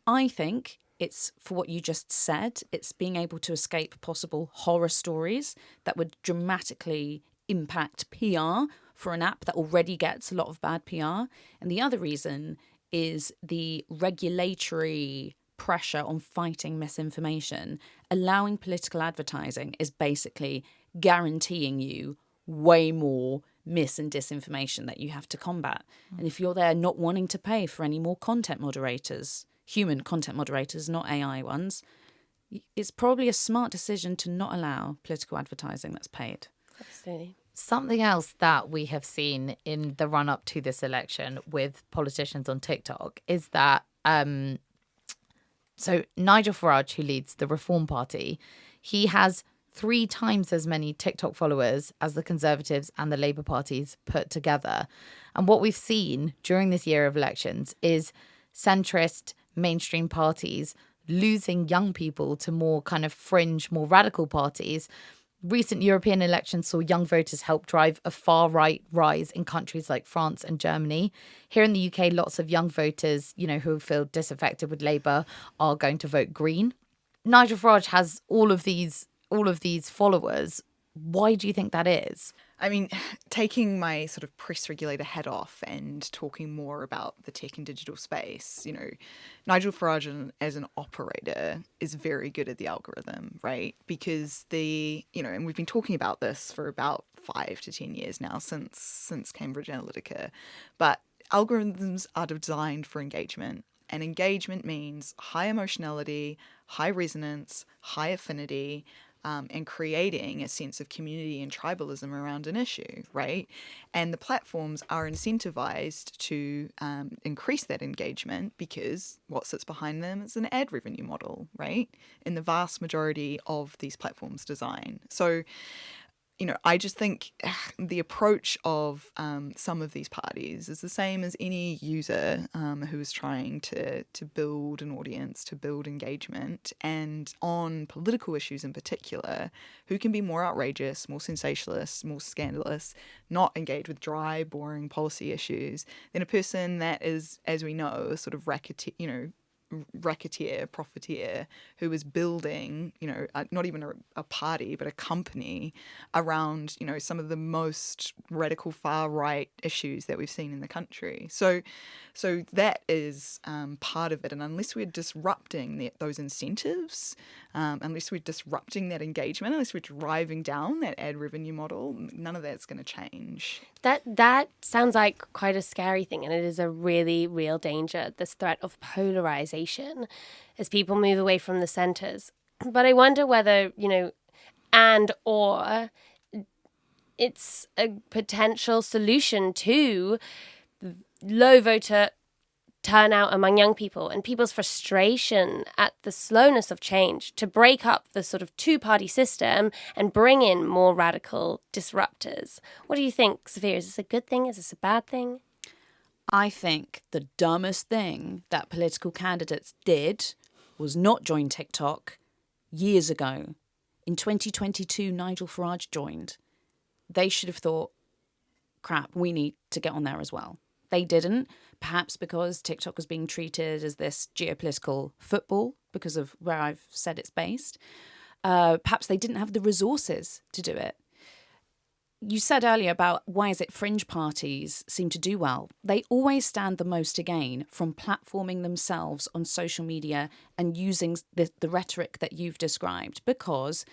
I think it's for what you just said. It's being able to escape possible horror stories that would dramatically impact PR for an app that already gets a lot of bad PR. And the other reason is the regulatory pressure on fighting misinformation. Allowing political advertising is basically guaranteeing you way more mis and disinformation that you have to combat. And if you're there not wanting to pay for any more content moderators, human content moderators, not AI ones, it's probably a smart decision to not allow political advertising that's paid. Absolutely. Something else that we have seen in the run up to this election with politicians on TikTok is that so Nigel Farage, who leads the Reform Party, he has 3 times as many TikTok followers as the Conservatives and the Labour parties put together. And what we've seen during this year of elections is centrist mainstream parties losing young people to more kind of fringe, more radical parties. Recent European elections saw young voters help drive a far-right rise in countries like France and Germany. Here in the UK, lots of young voters, who feel disaffected with Labour are going to vote Green. Nigel Farage has all of these followers. Why do you think that is? I mean, taking my sort of press regulator hat off and talking more about the tech and digital space, Nigel Farage as an operator is very good at the algorithm, right? Because and we've been talking about this for about 5 to 10 years now since Cambridge Analytica, but algorithms are designed for engagement. And engagement means high emotionality, high resonance, high affinity, and creating a sense of community and tribalism around an issue, right? And the platforms are incentivized to increase that engagement because what sits behind them is an ad revenue model, right? In the vast majority of these platforms' design. So, I just think the approach of some of these parties is the same as any user who is trying to build an audience, to build engagement, and on political issues in particular, who can be more outrageous, more sensationalist, more scandalous, not engage with dry, boring policy issues than a person that is, as we know, a sort of racketeer, profiteer, who is building, not even a party, but a company around, some of the most radical far-right issues that we've seen in the country. So that is part of it. And unless we're disrupting those incentives, unless we're disrupting that engagement, unless we're driving down that ad revenue model, none of that's going to change. That sounds like quite a scary thing, and it is a really real danger, this threat of polarization as people move away from the centres. But I wonder whether, or it's a potential solution to low voter turnout among young people and people's frustration at the slowness of change, to break up the sort of two-party system and bring in more radical disruptors. What do you think, Sophia? Is this a good thing? Is this a bad thing? I think the dumbest thing that political candidates did was not join TikTok years ago. In 2022, Nigel Farage joined. They should have thought, crap, we need to get on there as well. They didn't, perhaps because TikTok was being treated as this geopolitical football because of where I've said it's based. Perhaps they didn't have the resources to do it. You said earlier about why is it fringe parties seem to do well. They always stand the most to gain from platforming themselves on social media and using the rhetoric that you've described because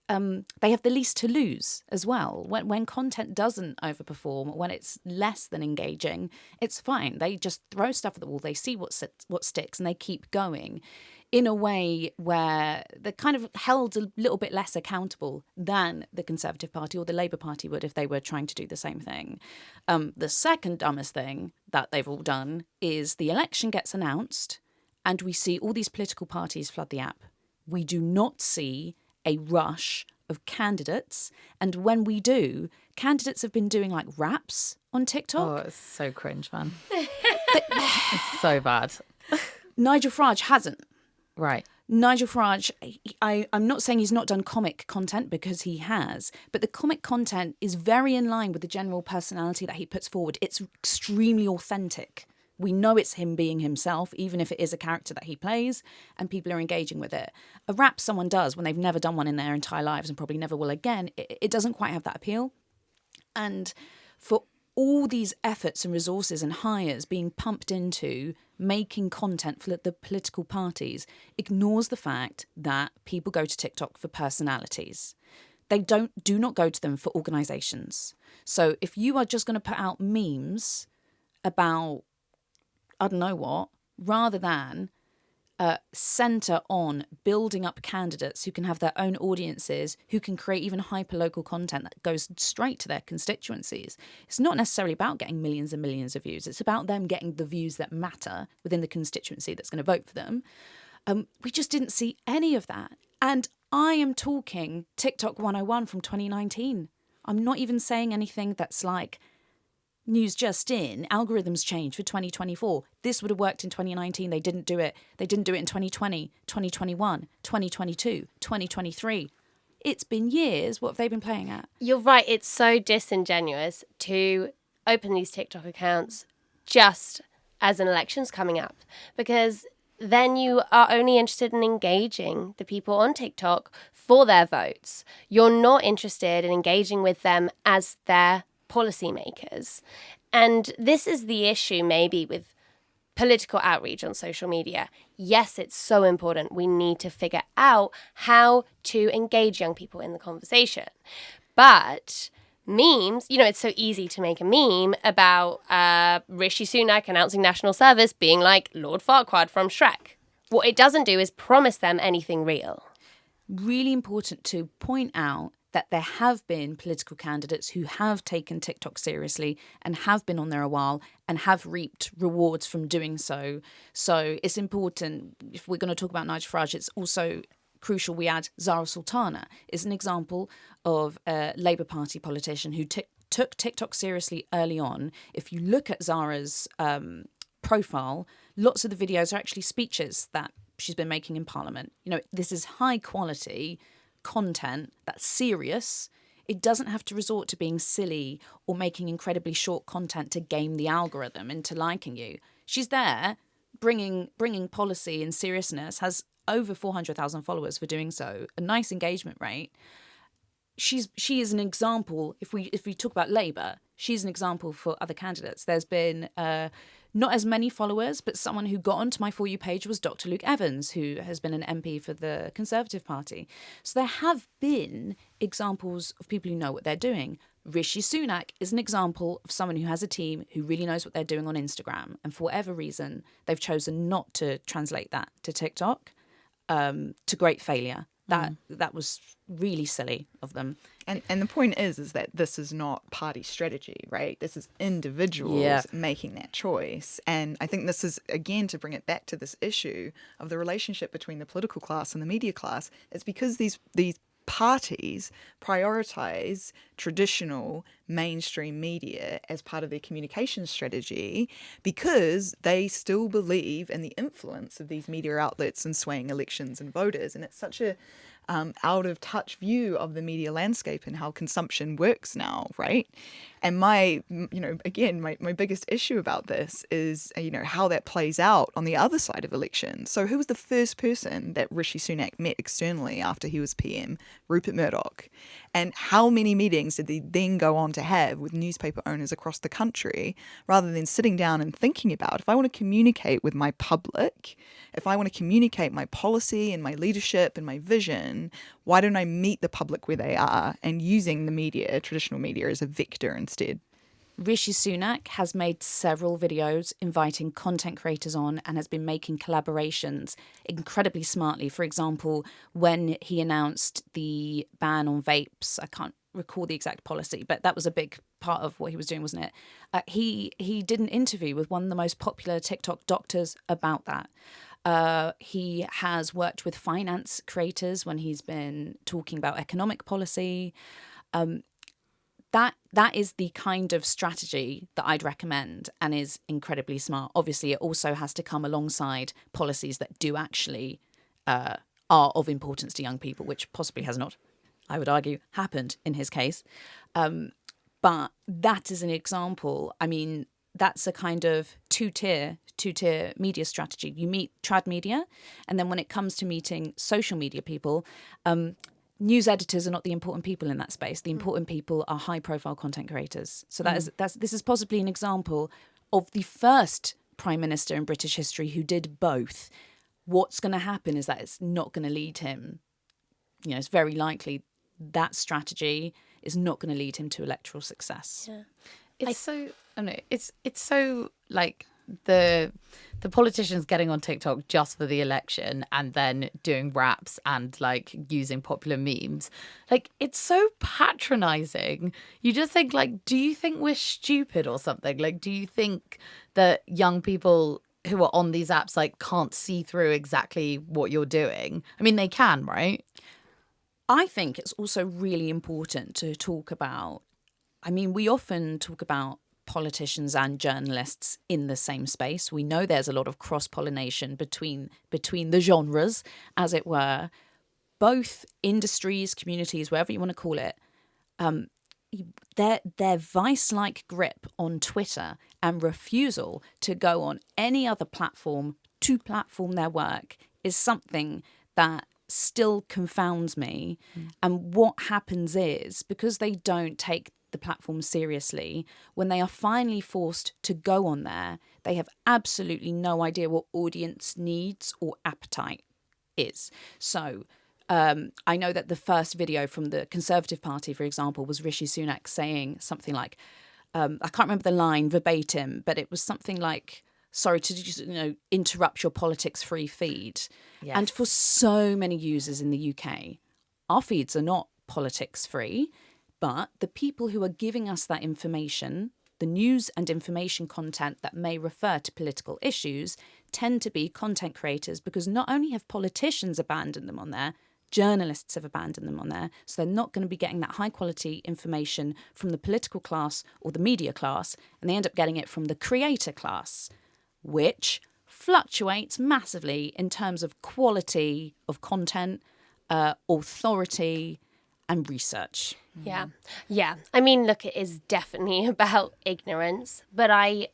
they have the least to lose as well. When content doesn't overperform, when it's less than engaging, it's fine. They just throw stuff at the wall. They see what sticks and they keep going. in a way where they're kind of held a little bit less accountable than the Conservative Party or the Labour Party would if they were trying to do the same thing. The second dumbest thing that they've all done is the election gets announced and we see all these political parties flood the app. We do not see a rush of candidates. And when we do, candidates have been doing like raps on TikTok. Oh, it's so cringe, man. It's so bad. Nigel Farage hasn't. Right. Nigel Farage, I'm not saying he's not done comic content because he has, but the comic content is very in line with the general personality that he puts forward. It's extremely authentic. We know it's him being himself, even if it is a character that he plays, and people are engaging with it. A rap someone does when they've never done one in their entire lives and probably never will again, it doesn't quite have that appeal. And for all these efforts and resources and hires being pumped into making content for the political parties ignores the fact that people go to TikTok for personalities. They do not go to them for organisations. So if you are just going to put out memes about I don't know what, rather than centre on building up candidates who can have their own audiences, who can create even hyper-local content that goes straight to their constituencies. It's not necessarily about getting millions and millions of views. It's about them getting the views that matter within the constituency that's going to vote for them. We just didn't see any of that. And I am talking TikTok 101 from 2019. I'm not even saying anything that's like, news just in, algorithms change for 2024. This would have worked in 2019. They didn't do it. They didn't do it in 2020, 2021, 2022, 2023. It's been years. What have they been playing at? You're right. It's so disingenuous to open these TikTok accounts just as an election's coming up, because then you are only interested in engaging the people on TikTok for their votes. You're not interested in engaging with them as their policymakers. And this is the issue maybe with political outreach on social media. Yes, it's so important. We need to figure out how to engage young people in the conversation. But memes, it's so easy to make a meme about Rishi Sunak announcing national service being like Lord Farquaad from Shrek. What it doesn't do is promise them anything real. Really important to point out that there have been political candidates who have taken TikTok seriously and have been on there a while and have reaped rewards from doing so. So it's important, if we're going to talk about Nigel Farage, it's also crucial we add Zara Sultana is an example of a Labour Party politician who took TikTok seriously early on. If you look at Zara's profile, lots of the videos are actually speeches that she's been making in Parliament. This is high quality content that's serious. It doesn't have to resort to being silly or making incredibly short content to game the algorithm into liking you. She's there bringing policy and seriousness, has over 400,000 followers for doing so, a nice engagement rate. She is an example. If we talk about Labour, she's an example for other candidates. There's been not as many followers, but someone who got onto my For You page was Dr. Luke Evans, who has been an MP for the Conservative Party. So there have been examples of people who know what they're doing. Rishi Sunak is an example of someone who has a team who really knows what they're doing on Instagram. And for whatever reason, they've chosen not to translate that to TikTok, to great failure. That was really silly of them. And the point is that this is not party strategy, right? This is individuals making that choice. And I think this is, again, to bring it back to this issue of the relationship between the political class and the media class. It's because these parties prioritize traditional mainstream media as part of their communication strategy because they still believe in the influence of these media outlets in swaying elections and voters. And it's such a out of touch view of the media landscape and how consumption works now, right? And my biggest issue about this is, how that plays out on the other side of elections. So who was the first person that Rishi Sunak met externally after he was PM? Rupert Murdoch. And how many meetings did they then go on to have with newspaper owners across the country, rather than sitting down and thinking about, if I want to communicate with my public, if I want to communicate my policy and my leadership and my vision, why don't I meet the public where they are and using the media, traditional media, as a vector instead? Rishi Sunak has made several videos inviting content creators on and has been making collaborations incredibly smartly. For example, when he announced the ban on vapes, I can't recall the exact policy, but that was a big part of what he was doing, wasn't it? He did an interview with one of the most popular TikTok doctors about that. He has worked with finance creators when he's been talking about economic policy. That is the kind of strategy that I'd recommend and is incredibly smart. Obviously, it also has to come alongside policies that do actually are of importance to young people, which possibly has not, I would argue, happened in his case. But that is an example. I mean, that's a kind of two-tier media strategy. You meet trad media, and then when it comes to meeting social media people, news editors are not the important people in that space. The important people are high-profile content creators. So this is possibly an example of the first prime minister in British history who did both. What's going to happen is that it's not going to lead him. You know, it's very likely that strategy is not going to lead him to electoral success. Yeah. It's so like the politicians getting on TikTok just for the election and then doing raps and like using popular memes. Like, it's so patronizing. You just think, like, do you think we're stupid or something? Like, do you think that young people who are on these apps like can't see through exactly what you're doing? I mean, they can, right? I think it's also really important to talk about, I mean, we often talk about politicians and journalists in the same space. We know there's a lot of cross-pollination between the genres, as it were. Both industries, communities, whatever you want to call it, their vice-like grip on Twitter and refusal to go on any other platform to platform their work is something that still confounds me. And what happens is, because they don't take the platform seriously, when they are finally forced to go on there, they have absolutely no idea what audience needs or appetite is. So I know that the first video from the Conservative Party, for example, was Rishi Sunak saying something like, I can't remember the line verbatim, but it was something like, sorry to just, interrupt your politics-free feed. Yes. And for so many users in the UK, our feeds are not politics-free, but the people who are giving us that information, the news and information content that may refer to political issues, tend to be content creators, because not only have politicians abandoned them on there, journalists have abandoned them on there. So they're not going to be getting that high quality information from the political class or the media class, and they end up getting it from the creator class, which fluctuates massively in terms of quality of content, authority, and research. Yeah. I mean, look, it is definitely about ignorance, but I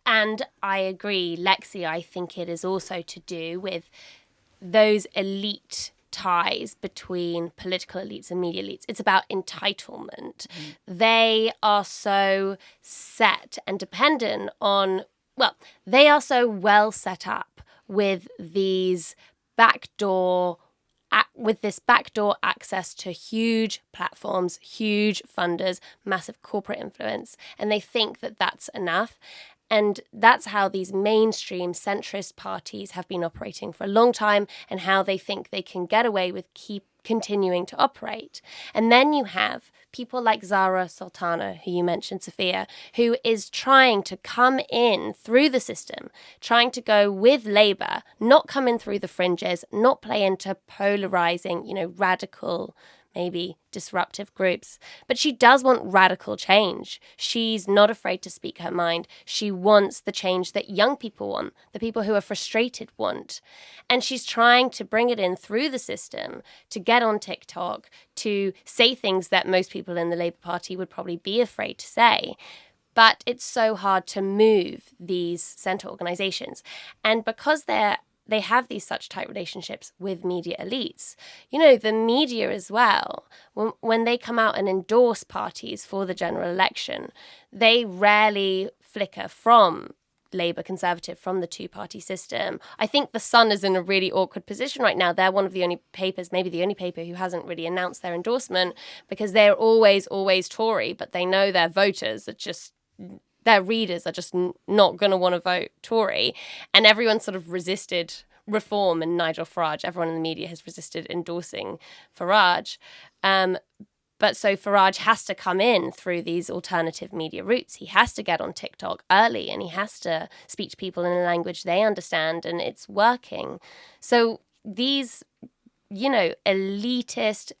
agree, Lexi, I think it is also to do with those elite ties between political elites and media elites. It's about entitlement. They are so set and dependent on, they are so well set up with these backdoor access to huge platforms, huge funders, massive corporate influence, and they think that that's enough. And that's how these mainstream centrist parties have been operating for a long time, and how they think they can get away with continuing to operate. And then you have people like Zara Sultana, who you mentioned, Sophia, who is trying to come in through the system, trying to go with Labour, not come in through the fringes, not play into polarising, radical, maybe disruptive groups. But she does want radical change. She's not afraid to speak her mind. She wants the change that young people want, the people who are frustrated want. And she's trying to bring it in through the system, to get on TikTok, to say things that most people in the Labour Party would probably be afraid to say. But it's so hard to move these centre organisations. And because they have these such tight relationships with media elites. The media as well, when they come out and endorse parties for the general election, they rarely flicker from Labour Conservative from the two-party system. I think The Sun is in a really awkward position right now. They're one of the only papers, maybe the only paper, who hasn't really announced their endorsement, because they're always Tory, but they know their voters are just, their readers are just not going to want to vote Tory. And everyone sort of resisted Reform and Nigel Farage. Everyone in the media has resisted endorsing Farage. But so Farage has to come in through these alternative media routes. He has to get on TikTok early, and he has to speak to people in a language they understand, and it's working. So these, elitist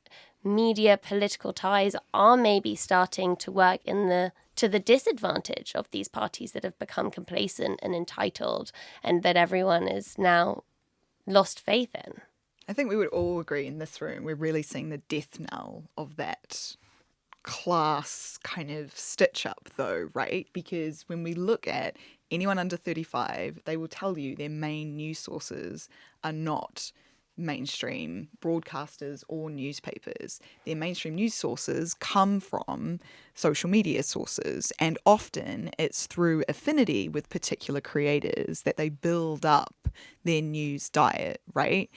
media political ties are maybe starting to work to the disadvantage of these parties that have become complacent and entitled, and that everyone is now lost faith in. I think we would all agree in this room, we're really seeing the death knell of that class kind of stitch up though, right? Because when we look at anyone under 35, they will tell you their main news sources are not mainstream broadcasters or newspapers. Their mainstream news sources come from social media sources, and often it's through affinity with particular creators that they build up their news diet, right?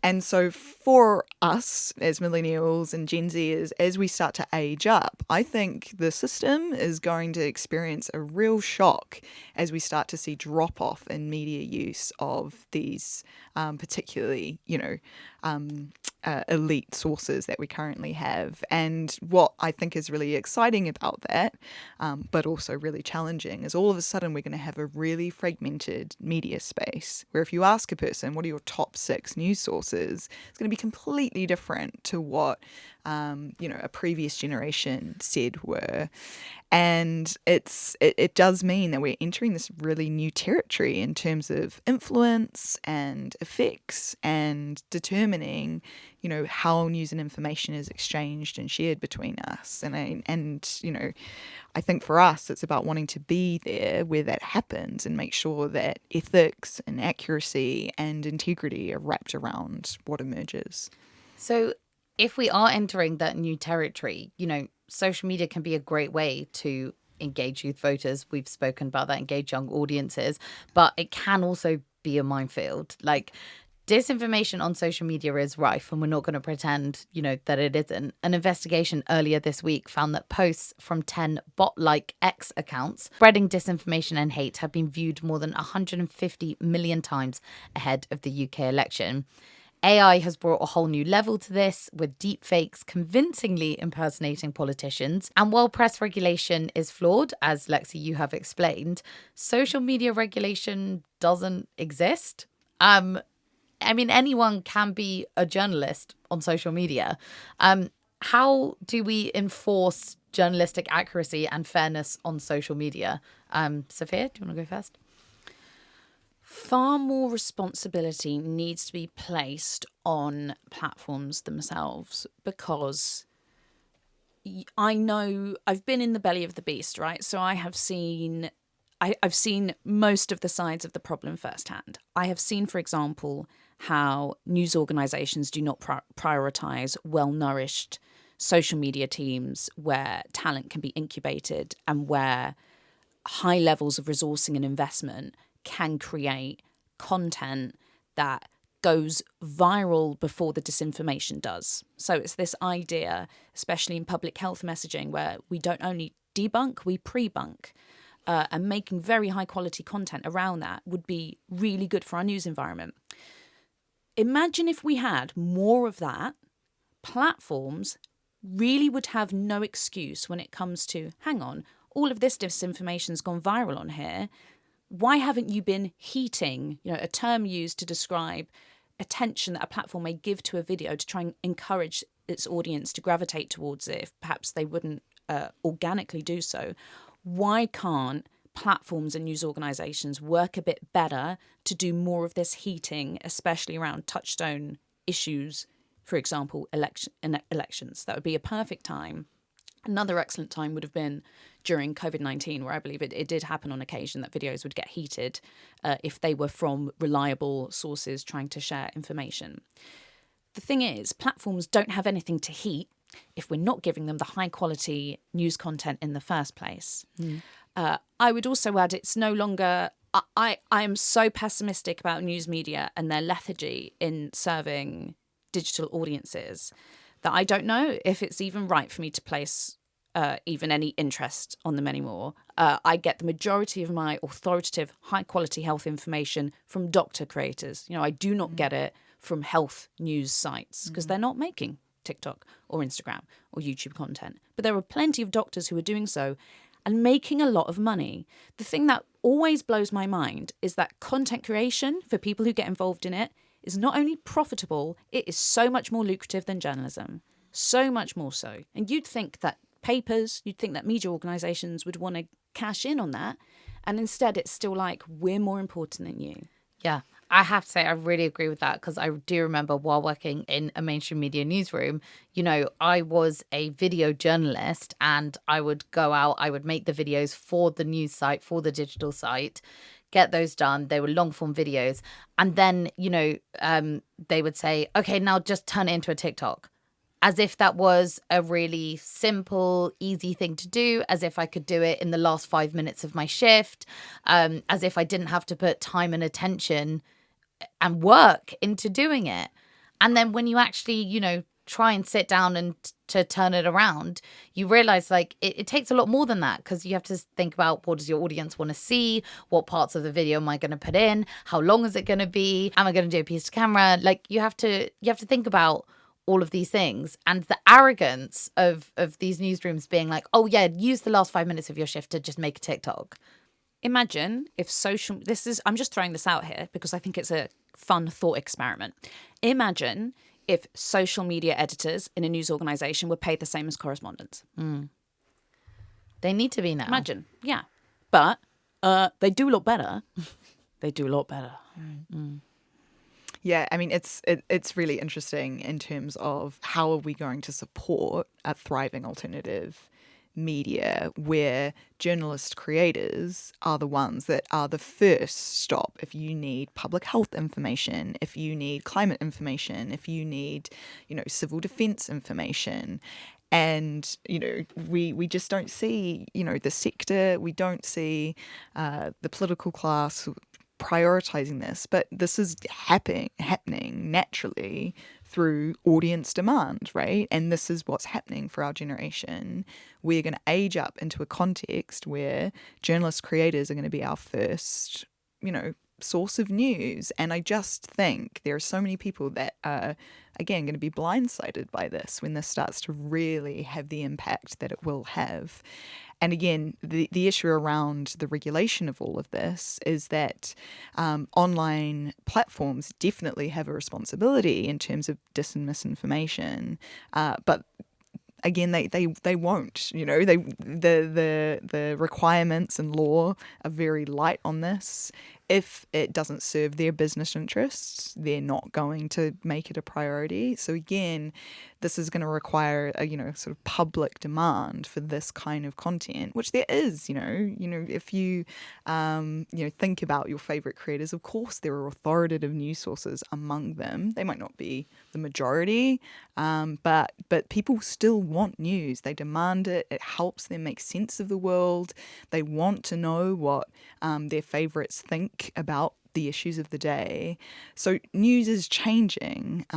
And so for us as millennials and Gen Zers, as we start to age up, I think the system is going to experience a real shock as we start to see drop off in media use of these particularly, elite sources that we currently have. And what I think is really exciting about that, but also really challenging, is all of a sudden we're going to have a really fragmented media space where if you ask a person, what are your top 6 news sources, it's going to be completely different to what a previous generation said were. And it does mean that we're entering this really new territory in terms of influence and effects and determining, how news and information is exchanged and shared between us. And I think for us, it's about wanting to be there where that happens and make sure that ethics and accuracy and integrity are wrapped around what emerges. So if we are entering that new territory, social media can be a great way to engage youth voters. We've spoken about that, engage young audiences, but it can also be a minefield. Like, disinformation on social media is rife, and we're not going to pretend, that it isn't. An investigation earlier this week found that posts from 10 bot-like X accounts spreading disinformation and hate have been viewed more than 150 million times ahead of the UK election. AI has brought a whole new level to this, with deepfakes convincingly impersonating politicians. And while press regulation is flawed, as Lexi, you have explained, social media regulation doesn't exist. Anyone can be a journalist on social media. How do we enforce journalistic accuracy and fairness on social media? Sophia, do you want to go first? Far more responsibility needs to be placed on platforms themselves, because I know I've been in the belly of the beast, right? So I've seen most of the sides of the problem firsthand. I have seen, for example, how news organisations do not prioritise well-nourished social media teams where talent can be incubated and where high levels of resourcing and investment can create content that goes viral before the disinformation does. So it's this idea, especially in public health messaging, where we don't only debunk, we pre-bunk. And making very high quality content around that would be really good for our news environment. Imagine if we had more of that, platforms really would have no excuse when it comes to, hang on, all of this disinformation's gone viral on here. Why haven't you been heating, a term used to describe attention that a platform may give to a video to try and encourage its audience to gravitate towards it if perhaps they wouldn't organically do so? Why can't platforms and news organisations work a bit better to do more of this heating, especially around touchstone issues, for example, elections? That would be a perfect time. Another excellent time would have been during COVID-19, where I believe it did happen on occasion that videos would get heated if they were from reliable sources trying to share information. The thing is, platforms don't have anything to heat if we're not giving them the high quality news content in the first place. I would also add, it's no longer I'm so pessimistic about news media and their lethargy in serving digital audiences that I don't know if it's even right for me to place even any interest on them anymore. I get the majority of my authoritative, high-quality health information from doctor creators. I do not get it from health news sites because they're not making TikTok or Instagram or YouTube content. But there are plenty of doctors who are doing so and making a lot of money. The thing that always blows my mind is that content creation for people who get involved in it is not only profitable, it is so much more lucrative than journalism. So much more so. And you'd think that you'd think that media organisations would want to cash in on that. And instead, it's still like, we're more important than you. Yeah, I have to say I really agree with that, because I do remember while working in a mainstream media newsroom, I was a video journalist, and I would go out, I would make the videos for the news site, for the digital site, get those done. They were long form videos. And then, they would say, okay, now just turn it into a TikTok. As if that was a really simple, easy thing to do, as if I could do it in the last 5 minutes of my shift, as if I didn't have to put time and attention and work into doing it. And then when you actually, try and sit down and to turn it around, you realize it takes a lot more than that, because you have to think about, what does your audience want to see? What parts of the video am I going to put in? How long is it going to be? Am I going to do a piece to camera? You have to think about all of these things, and the arrogance of these newsrooms being like, oh yeah, use the last 5 minutes of your shift to just make a TikTok. Imagine if I'm just throwing this out here because I think it's a fun thought experiment. Imagine if social media editors in a news organisation were paid the same as correspondents. They need to be now. Imagine, yeah. But they do a lot better. They do a lot better. Yeah, I mean, it's really interesting in terms of how are we going to support a thriving alternative media where journalist creators are the ones that are the first stop if you need public health information, if you need climate information, if you need, civil defence information. And, we just don't see, the sector, we don't see the political class prioritizing this, but this is happening naturally through audience demand, right? And this is what's happening for our generation. We're going to age up into a context where journalist creators are going to be our first, source of news. And I just think there are so many people that are, again, going to be blindsided by this when this starts to really have the impact that it will have. And again, the issue around the regulation of all of this is that online platforms definitely have a responsibility in terms of dis and misinformation, but again, they won't. The requirements and law are very light on this. If it doesn't serve their business interests, they're not going to make it a priority. So again, this is going to require a sort of public demand for this kind of content, which there is. If you think about your favorite creators, of course there are authoritative news sources among them. They might not be the majority, but people still want news. They demand it. It helps them make sense of the world. They want to know what their favorites think about the issues of the day. So news is changing,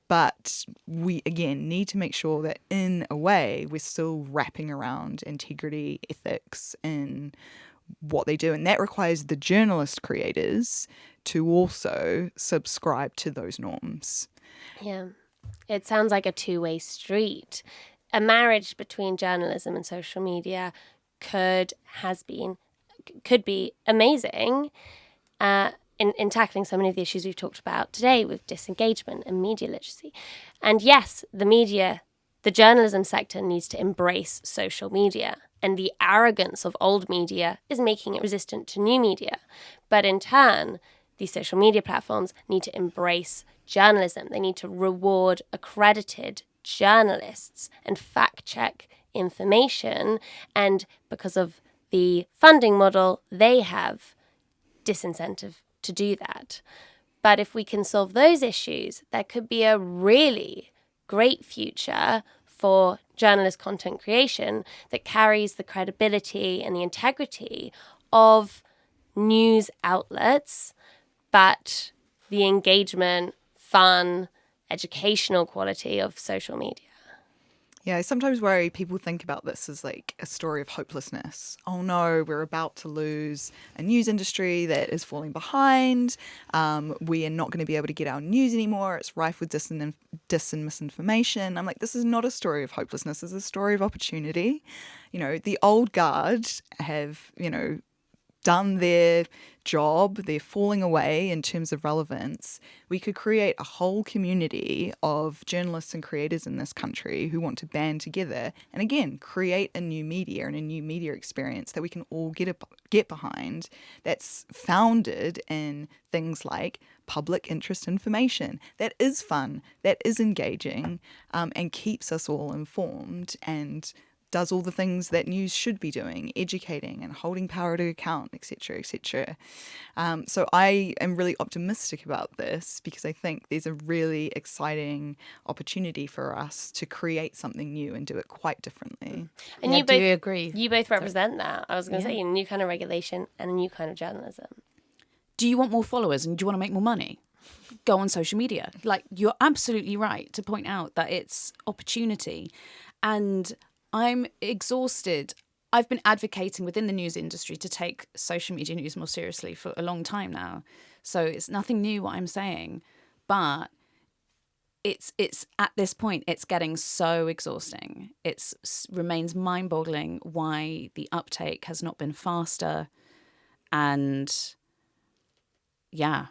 but we, again, need to make sure that in a way we're still wrapping around integrity, ethics in what they do. And that requires the journalist creators to also subscribe to those norms. Yeah, it sounds like a two-way street. A marriage between journalism and social media could be amazing in tackling so many of the issues we've talked about today with disengagement and media literacy. And yes, the journalism sector needs to embrace social media, and the arrogance of old media is making it resistant to new media. But in turn, these social media platforms need to embrace journalism. They need to reward accredited journalists and fact-check information. And because of the funding model, they have disincentive to do that. But if we can solve those issues, there could be a really great future for journalist content creation that carries the credibility and the integrity of news outlets, but the engagement, fun, educational quality of social media. Yeah, I sometimes worry people think about this as like a story of hopelessness. Oh no, we're about to lose a news industry that is falling behind. We are not going to be able to get our news anymore. It's rife with dis and misinformation. I'm like, this is not a story of hopelessness. It's a story of opportunity. You know, the old guard have, done their job, they're falling away in terms of relevance. We could create a whole community of journalists and creators in this country who want to band together and, again, create a new media and a new media experience that we can all get behind, that's founded in things like public interest information, that is fun, that is engaging, and keeps us all informed and does all the things that news should be doing, educating and holding power to account, etc., etc. So I am really optimistic about this because I think there's a really exciting opportunity for us to create something new and do it quite differently. And Yeah, you do both you agree? You both represent that. I was going to say a new kind of regulation and a new kind of journalism. Do you want more followers and do you want to make more money? Go on social media. Like, you're absolutely right to point out that it's opportunity. And I'm exhausted. I've been advocating within the news industry to take social media news more seriously for a long time now. So it's nothing new what I'm saying, but it's at this point, it's getting so exhausting. It remains mind-boggling why the uptake has not been faster. And yeah,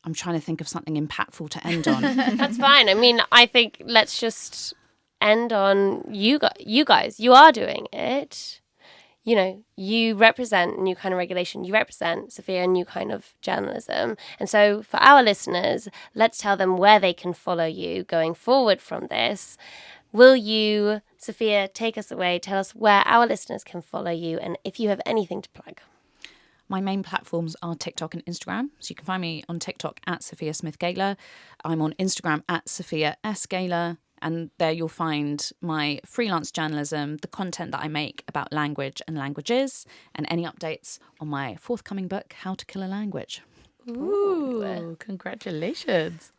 I'm trying to think of something impactful to end on. That's fine. I mean, I think let's just end on you guys. You are doing it. You represent new kind of regulation. You represent, Sophia, a new kind of journalism. And so for our listeners, let's tell them where they can follow you going forward from this. Will you, Sophia, take us away, tell us where our listeners can follow you and if you have anything to plug? My main platforms are TikTok and Instagram. So you can find me on TikTok at Sophia Smith Gaylor. I'm on Instagram at Sophia S. Gaylor. And there you'll find my freelance journalism, the content that I make about language and languages, and any updates on my forthcoming book, How to Kill a Language. Ooh, congratulations.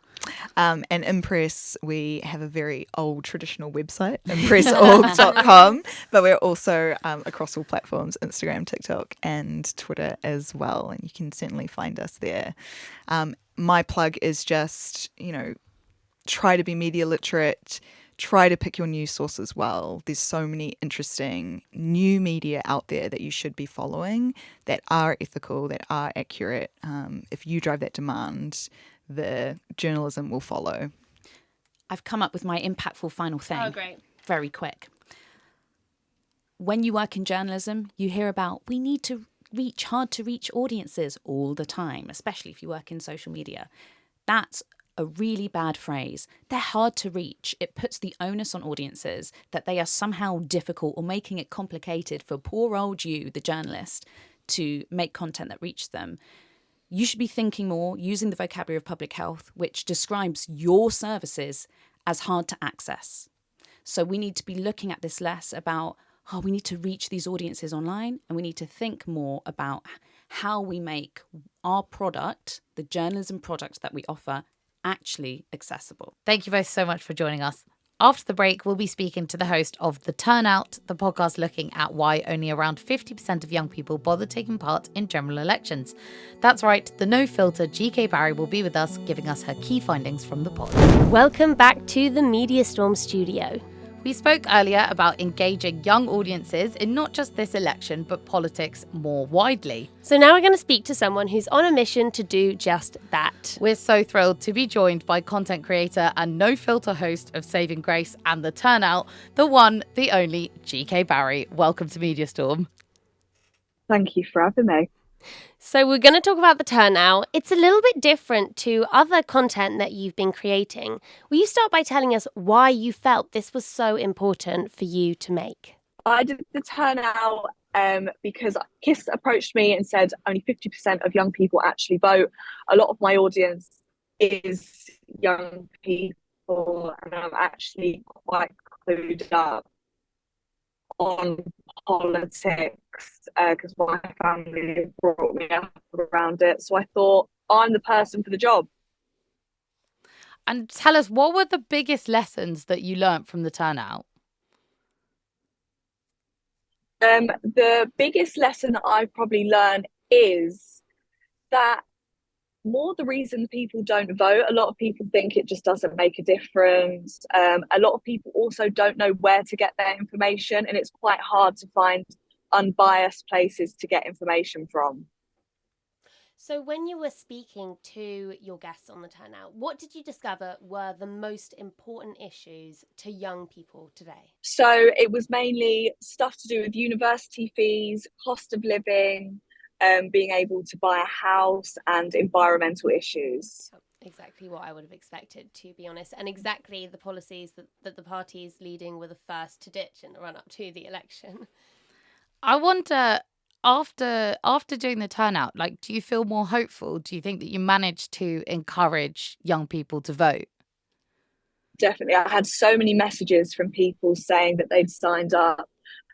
And Impress, we have a very old traditional website, impressorg.com, but we're also across all platforms, Instagram, TikTok and Twitter as well. And you can certainly find us there. My plug is just, try to be media literate, try to pick your news sources well. There's so many interesting new media out there that you should be following that are ethical, that are accurate. If you drive that demand, the journalism will follow. I've come up with my impactful final thing. Oh, great. Very quick. When you work in journalism, you hear about we need to reach hard to reach audiences all the time, especially if you work in social media. That's a really bad phrase. They're hard to reach. It puts the onus on audiences that they are somehow difficult or making it complicated for poor old you, the journalist, to make content that reaches them. You should be thinking more using the vocabulary of public health, which describes your services as hard to access. So we need to be looking at this less about, we need to reach these audiences online, and we need to think more about how we make our product, the journalism product that we offer, actually accessible. Thank you both so much for joining us. After the break, we'll be speaking to the host of The Turnout, the podcast looking at why only around 50% of young people bother taking part in general elections. That's right, the no-filter GK Barry will be with us, giving us her key findings from the pod. Welcome back to the Media Storm studio. We spoke earlier about engaging young audiences in not just this election, but politics more widely. So now we're going to speak to someone who's on a mission to do just that. We're so thrilled to be joined by content creator and no-filter host of Saving Grace and The Turnout, the one, the only GK Barry. Welcome to Media Storm. Thank you for having me. So we're going to talk about The Turnout. It's a little bit different to other content that you've been creating. Will you start by telling us why you felt this was so important for you to make? I did The Turnout because KISS approached me and said only 50% of young people actually vote. A lot of my audience is young people, and I'm actually quite clued up on politics because my family brought me up around it. So I thought, I'm the person for the job. And tell us, what were the biggest lessons that you learnt from the turnout? The biggest lesson that I've probably learned is that more the reason people don't vote, a lot of people think it just doesn't make a difference. A lot of people also don't know where to get their information, and it's quite hard to find unbiased places to get information from. So when you were speaking to your guests on the turnout, what did you discover were the most important issues to young people today? So it was mainly stuff to do with university fees, cost of living, being able to buy a house, and environmental issues. Exactly what I would have expected, to be honest, and exactly the policies that the parties leading were the first to ditch in the run-up to the election. I wonder, after doing the turnout, like, do you feel more hopeful? Do you think that you managed to encourage young people to vote? Definitely. I had so many messages from people saying that they'd signed up.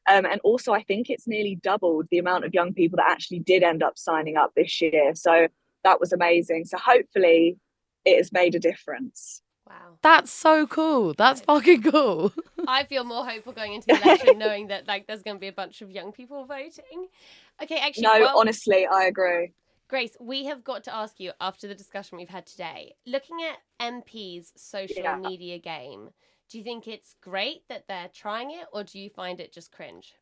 And also, I think it's nearly doubled the amount of young people that actually did end up signing up this year. So that was amazing. So hopefully it has made a difference. Wow. That's so cool. That's fucking cool. I feel more hopeful going into the election knowing that there's going to be a bunch of young people voting. Okay, actually, No, honestly, I agree. Grace, we have got to ask you, after the discussion we've had today, looking at MP's social media game, do you think it's great that they're trying it, or do you find it just cringe?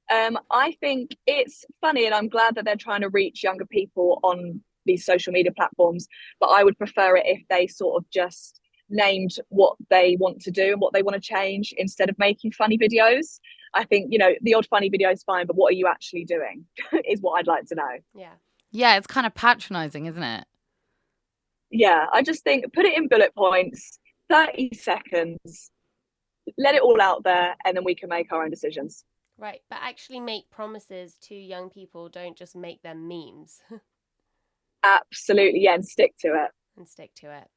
I think it's funny, and I'm glad that they're trying to reach younger people on these social media platforms, but I would prefer it if they sort of just named what they want to do and what they want to change instead of making funny videos. I think, the odd funny video is fine, but what are you actually doing is what I'd like to know. Yeah. Yeah, it's kind of patronizing, isn't it? Yeah, I just think put it in bullet points, 30 seconds, let it all out there, and then we can make our own decisions. Right, but actually make promises to young people, don't just make them memes. Absolutely, yeah, and stick to it. And stick to it.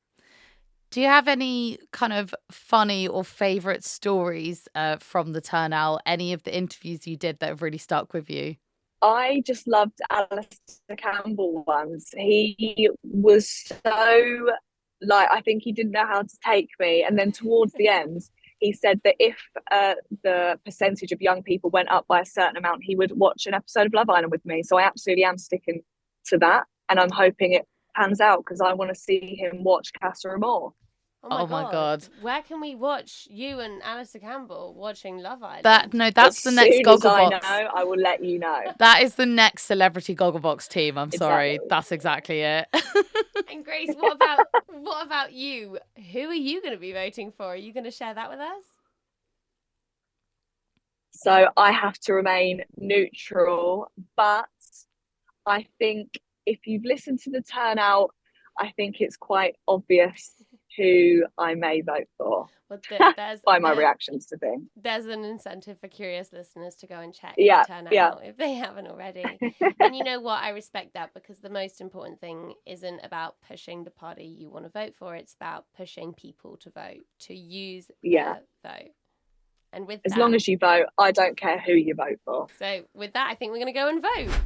Do you have any kind of funny or favourite stories from the turnout? Any of the interviews you did that have really stuck with you? I just loved Alastair Campbell ones. He was so, I think he didn't know how to take me. And then towards the end, he said that if the percentage of young people went up by a certain amount, he would watch an episode of Love Island with me. So I absolutely am sticking to that. And I'm hoping it pans out because I want to see him watch Casa Amor. Oh my God. Where can we watch you and Alastair Campbell watching Love Island? That's the next Gogglebox. As I know, I will let you know. That is the next celebrity Gogglebox team. I'm sorry. Exactly. That's exactly it. And Grace, what about you? Who are you going to be voting for? Are you going to share that with us? So I have to remain neutral, but I think if you've listened to the turnout, I think it's quite obvious who I may vote for. Well, by my reactions to things. There's an incentive for curious listeners to go and check the turnout if they haven't already. And you know what? I respect that because the most important thing isn't about pushing the party you want to vote for. It's about pushing people to vote, to use their vote. And with as long as you vote, I don't care who you vote for. So with that, I think we're going to go and vote.